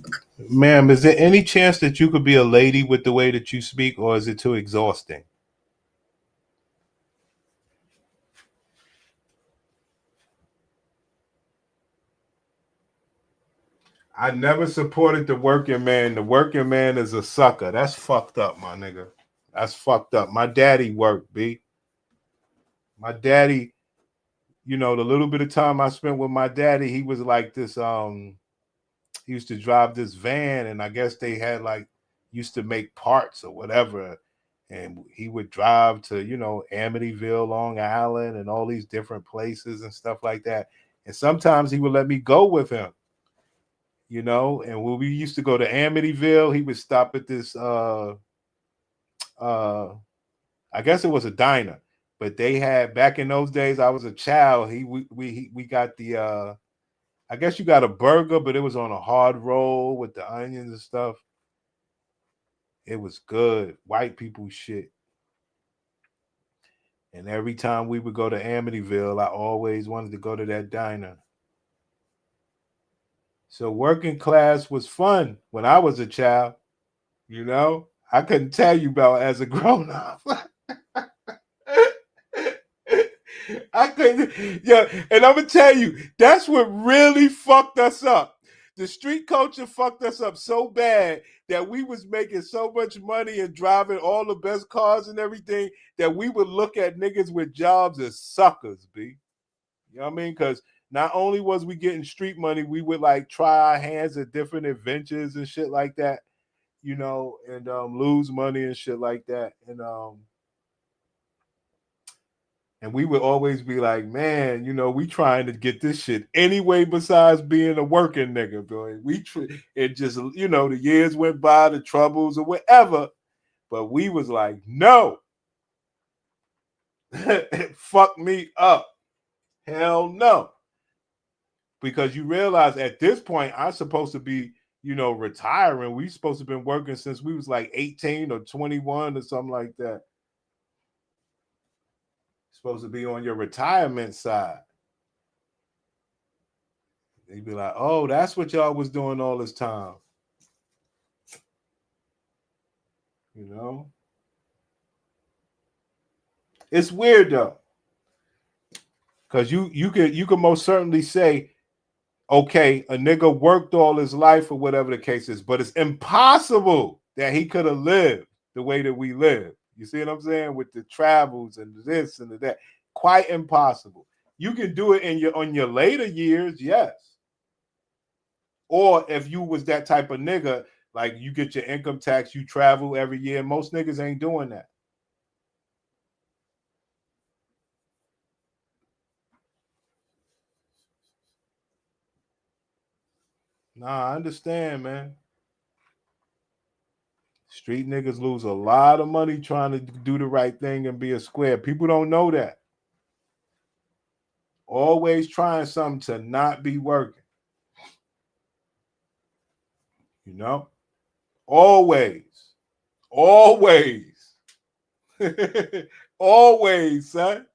Ma'am, is there any chance that you could be a lady with the way that you speak, or is it too exhausting? I never supported the working man. The working man is a sucker. That's fucked up, my nigga. That's fucked up. My daddy worked, B. My daddy, the little bit of time I spent with my daddy, he was like this, he used to drive this van, and I guess they had used to make parts or whatever. And he would drive to, Amityville, Long Island, and all these different places and stuff like that. And sometimes he would let me go with him. And when we used to go to Amityville, he would stop at this I guess it was a diner, but they had, back in those days, I was a child, we got the I guess you got a burger, but it was on a hard roll with the onions and stuff. It was good, white people shit. And every time we would go to Amityville, I always wanted to go to that diner. So working class was fun when I was a child. I couldn't tell you about as a grown up. I couldn't, and I'm gonna tell you, that's what really fucked us up. The street culture fucked us up so bad that we was making so much money and driving all the best cars and everything that we would look at niggas with jobs as suckers, B. You know what I mean? Because not only was we getting street money, we would try our hands at different adventures and shit like that, and lose money and shit like that. And we would always be like, man, you know, we trying to get this shit anyway besides being a working nigga, boy. It just, you know, the years went by, the troubles or whatever, but we was like, no. Fuck me up. Hell no. Because you realize at this point, I'm supposed to be, you know, retiring. We supposed to have been working since we was like 18 or 21 or something like that. Supposed to be on your retirement side. They'd be like, oh, that's what y'all was doing all this time. You know? It's weird though. Because you could most certainly say, okay, a nigga worked all his life or whatever the case is, but it's impossible that he could have lived the way that we live. You see what I'm saying? With the travels and this and that. Quite impossible. You can do it on your later years, yes. Or if you was that type of nigga, like you get your income tax, you travel every year. Most niggas ain't doing that. Nah, I understand, man. Street niggas lose a lot of money trying to do the right thing and be a square. People don't know that. Always trying something to not be working. You know? Always. Always. Always, son.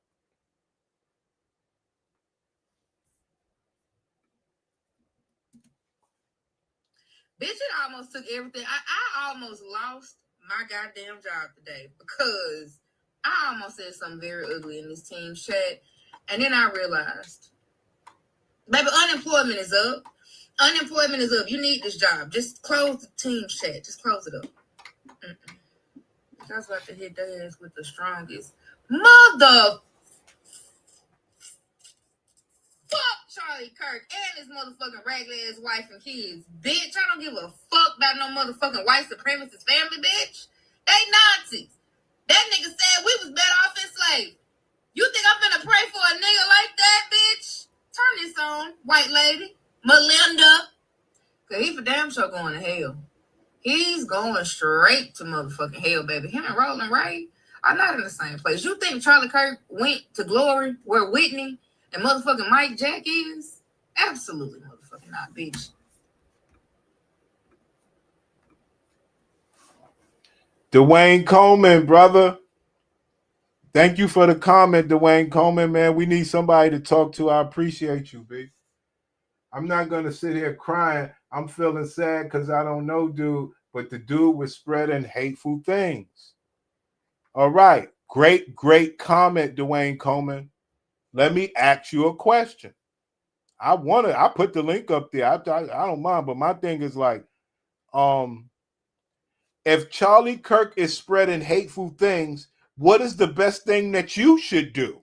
Bitch, it almost took everything. I almost lost my goddamn job today because I almost said something very ugly in this team chat. And then I realized, baby, unemployment is up. Unemployment is up. You need this job. Just close the team chat. Just close it up. I was about to hit their ass with the strongest. Mother fuck Charlie Kirk and his motherfucking ragged ass wife and kids. Bitch, I don't give a fuck about no motherfucking white supremacist family, bitch. They Nazis. That nigga said we was better off enslaved. You think I'm finna pray for a nigga like that, bitch? Turn this on, white lady. Melinda. Cause he for damn sure going to hell. He's going straight to motherfucking hell, baby. Him and Roland Ray are not in the same place. You think Charlie Kirk went to glory where Whitney and motherfucking Mike Jack is? Absolutely motherfucking not, bitch. Dwayne Coleman, brother. Thank you for the comment, Dwayne Coleman, man. We need somebody to talk to. I appreciate you, B. I'm not going to sit here crying. I'm feeling sad because I don't know dude, but the dude was spreading hateful things. All right. Great comment, Dwayne Coleman. Let me ask you a question. I put the link up there. I don't mind, but my thing is like, if Charlie Kirk is spreading hateful things, what is the best thing that you should do?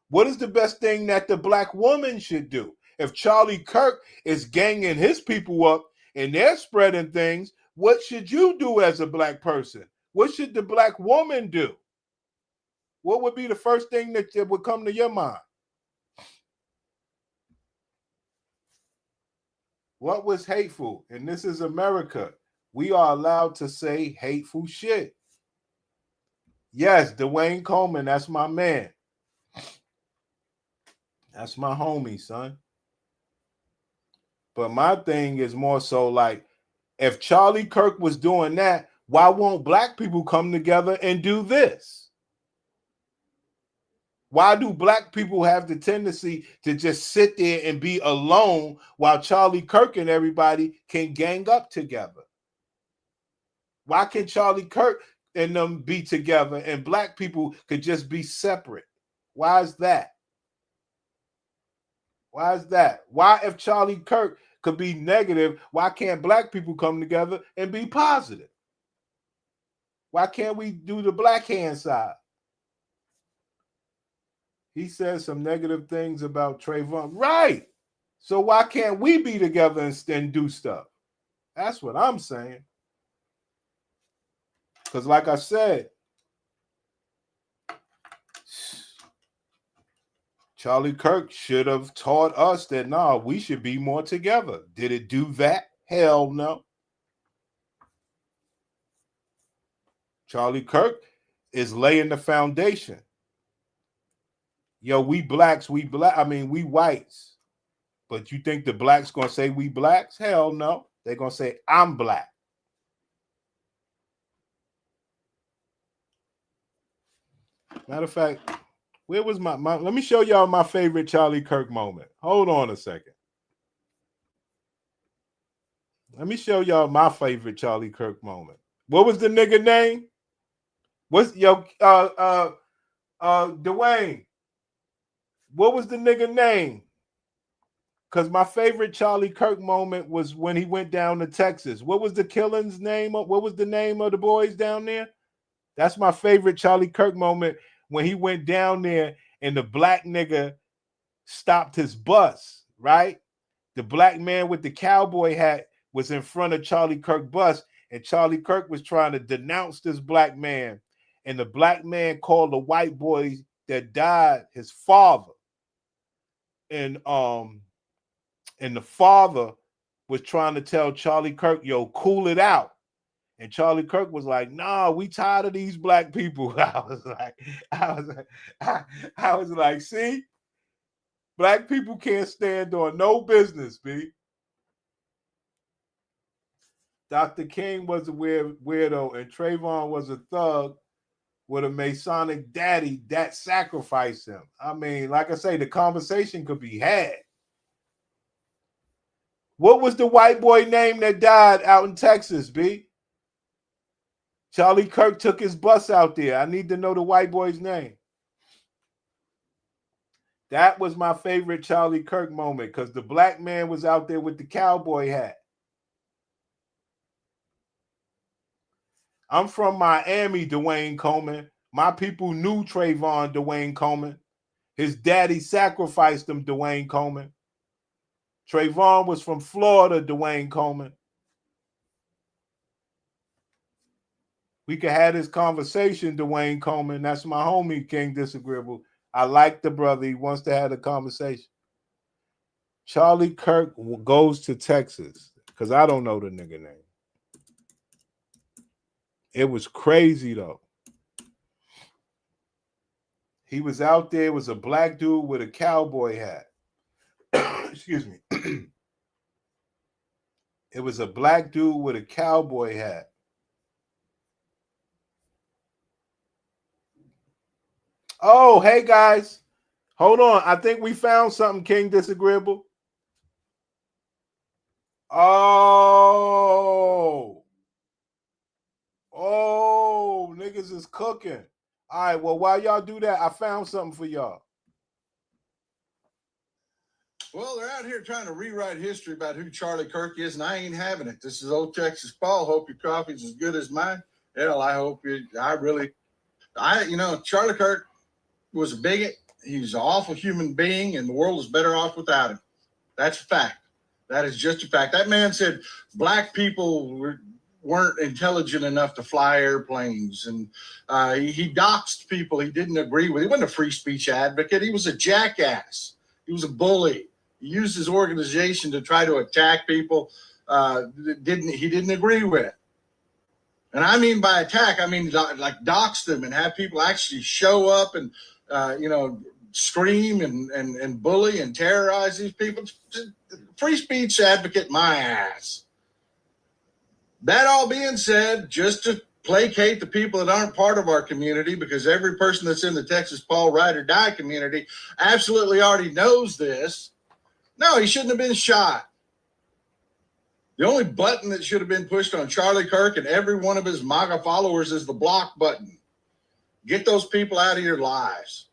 What is the best thing that the black woman should do? If Charlie Kirk is ganging his people up and they're spreading things, what should you do as a black person? What should the black woman do? What would be the first thing that would come to your mind? What was hateful? And this is America. We are allowed to say hateful shit. Yes, Dwayne Coleman, that's my man. That's my homie, son. But my thing is more so like, if Charlie Kirk was doing that, why won't black people come together and do this? Why do black people have the tendency to just sit there and be alone while Charlie Kirk and everybody can gang up together? Why can Charlie Kirk and them be together and black people could just be separate? Why is that? Why is that? Why, if Charlie Kirk could be negative, why can't black people come together and be positive? Why can't we do the black hand side? He says some negative things about Trayvon. Right. So why can't we be together and do stuff? That's what I'm saying. Because like I said, Charlie Kirk should have taught us that, nah, we should be more together. Did it do that? Hell no. Charlie Kirk is laying the foundation. Yo, we blacks, we whites. But you think the blacks gonna say we blacks? Hell no. They're gonna say I'm black. Matter of fact, where was my let me show y'all my favorite Charlie Kirk moment. Hold on a second. Let me show y'all my favorite Charlie Kirk moment. What was the nigga name? What's Dwayne? What was the nigga name? Because my favorite Charlie Kirk moment was when he went down to Texas. What was the killing's name? What was the name of the boys down there? That's my favorite Charlie Kirk moment, when he went down there and the black nigga stopped his bus, right? The black man with the cowboy hat was in front of Charlie Kirk bus, and Charlie Kirk was trying to denounce this black man. And the black man called the white boy that died his father. And the father was trying to tell Charlie Kirk, yo, cool it out. And Charlie Kirk was like, nah, we tired of these black people. I was like, see, black people can't stand on no business, B. Dr. King was a weirdo, and Trayvon was a thug with a Masonic daddy that sacrificed him. I mean, like I say, the conversation could be had. What was the white boy name that died out in Texas, B? Charlie Kirk took his bus out there. I need to know the white boy's name. That was my favorite Charlie Kirk moment, because the black man was out there with the cowboy hat. I'm from Miami, Dwayne Coleman. My people knew Trayvon, Dwayne Coleman. His daddy sacrificed him, Dwayne Coleman. Trayvon was from Florida, Dwayne Coleman. We could have this conversation, Dwayne Coleman. That's my homie, King Disagreeable. I like the brother. He wants to have a conversation. Charlie Kirk goes to Texas, because I don't know the nigga name. It was crazy, though. He was out there. It was a black dude with a cowboy hat. Excuse me. It was a black dude with a cowboy hat. Oh, hey, guys. Hold on. I think we found something, King Disagreeable. Oh, niggas is cooking. All right, well, while y'all do that, I found something for y'all. Well, they're out here trying to rewrite history about who Charlie Kirk is, and I ain't having it. This is Old Texas Paul. Hope your coffee's as good as mine. Hell, I hope you, Charlie Kirk was a bigot. He's an awful human being, and the world is better off without him. That's a fact. That is just a fact. That man said black people weren't intelligent enough to fly airplanes, and he doxed people he didn't agree with. He wasn't a free speech advocate. He was a jackass. He was a bully. He used his organization to try to attack people he didn't agree with. And I mean by attack, I mean like dox them and have people actually show up and scream and bully and terrorize these people. Free speech advocate my ass. That all being said, just to placate the people that aren't part of our community, because every person that's in the Texas Paul Ride or Die community absolutely already knows this. No, he shouldn't have been shot. The only button that should have been pushed on Charlie Kirk and every one of his MAGA followers is the block button. Get those people out of your lives.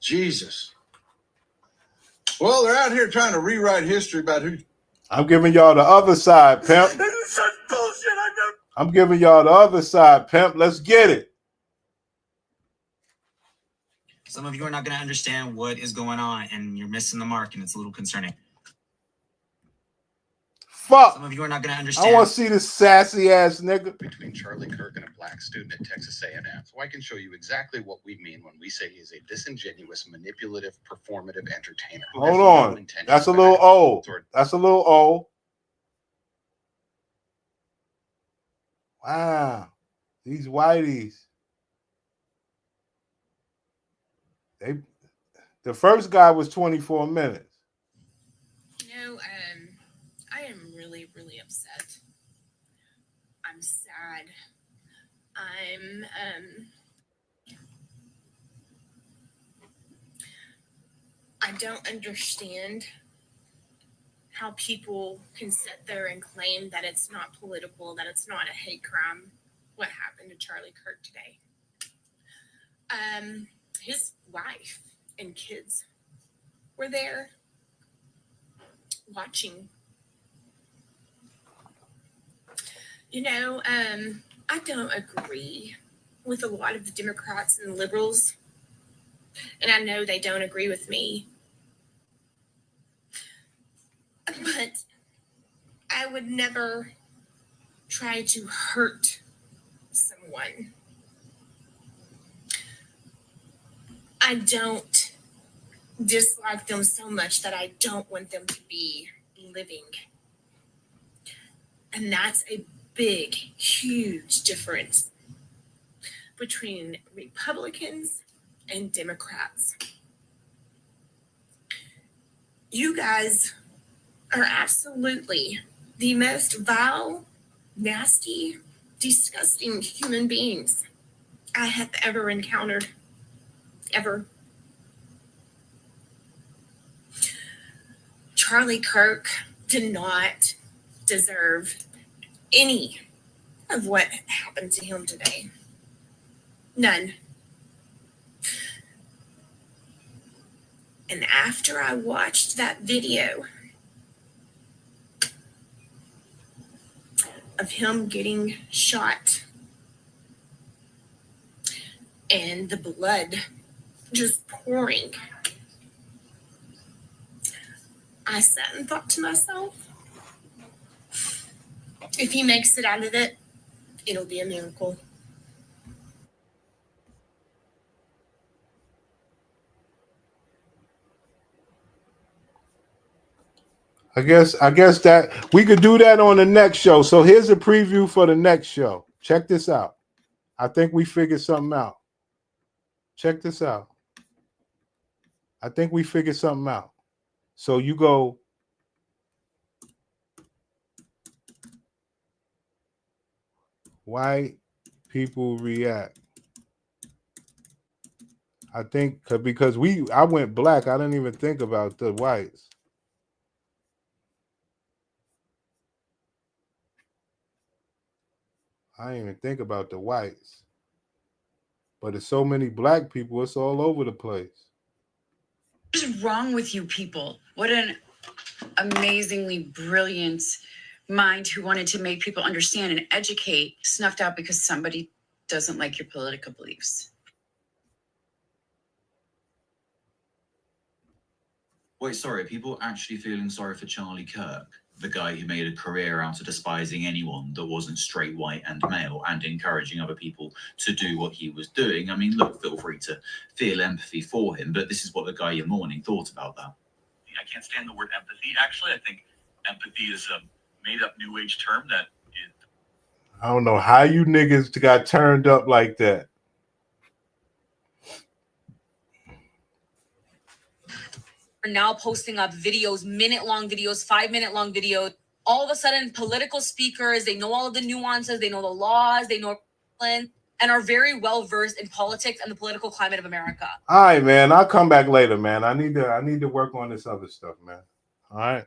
Jesus. Well, they're out here trying to rewrite history about who. I'm giving y'all the other side, pimp. This is such bullshit. I'm giving y'all the other side, pimp. Let's get it. Some of you are not going to understand what is going on, and you're missing the mark, and it's a little concerning. fuck. Some of you are not going to I understand. want to see this sassy ass nigga. Between Charlie Kirk and a black student at Texas A&M. So I can show you exactly what we mean when we say he is a disingenuous, manipulative, performative entertainer. who has Hold no on. intention That's a of little acting old. toward- That's a little old. Wow. These whiteys. The first guy was 24 minutes. I am really, really upset. I'm sad. I don't understand how people can sit there and claim that it's not political, that it's not a hate crime, what happened to Charlie Kirk today. His wife and kids were there watching. I don't agree with a lot of the Democrats and liberals, and I know they don't agree with me. But I would never try to hurt someone. I don't dislike them so much that I don't want them to be living. And that's a big, huge difference between Republicans and Democrats. You guys are absolutely the most vile, nasty, disgusting human beings I have ever encountered. Ever. Charlie Kirk did not deserve any of what happened to him today. None. And after I watched that video of him getting shot and the blood just pouring, I sat and thought to myself, if he makes it out of it, it'll be a miracle. I guess that we could do that on the next show. So here's a preview for the next show. Check this out. I think we figured something out. Check this out. I think we figured something out. So you go white people react. I think because I went black. I didn't even think about the whites. I didn't even think about the whites. But there's so many black people, it's all over the place. What is wrong with you people? What an amazingly brilliant mind who wanted to make people understand and educate, snuffed out because somebody doesn't like your political beliefs. Wait, sorry, are people actually feeling sorry for Charlie Kirk, the guy who made a career out of despising anyone that wasn't straight, white, and male, and encouraging other people to do what he was doing? I mean, look, feel free to feel empathy for him, but this is what the guy you're mourning thought about that. I can't stand the word empathy. Actually, I think empathy is a made-up New Age term that is. I don't know how you niggas got turned up like that. Are now posting up videos, minute-long videos, 5-minute-long videos. All of a sudden, political speakers, they know all of the nuances, they know the laws, they know and are very well-versed in politics and the political climate of America. All right, man. I'll come back later, man. I need to work on this other stuff, man. All right.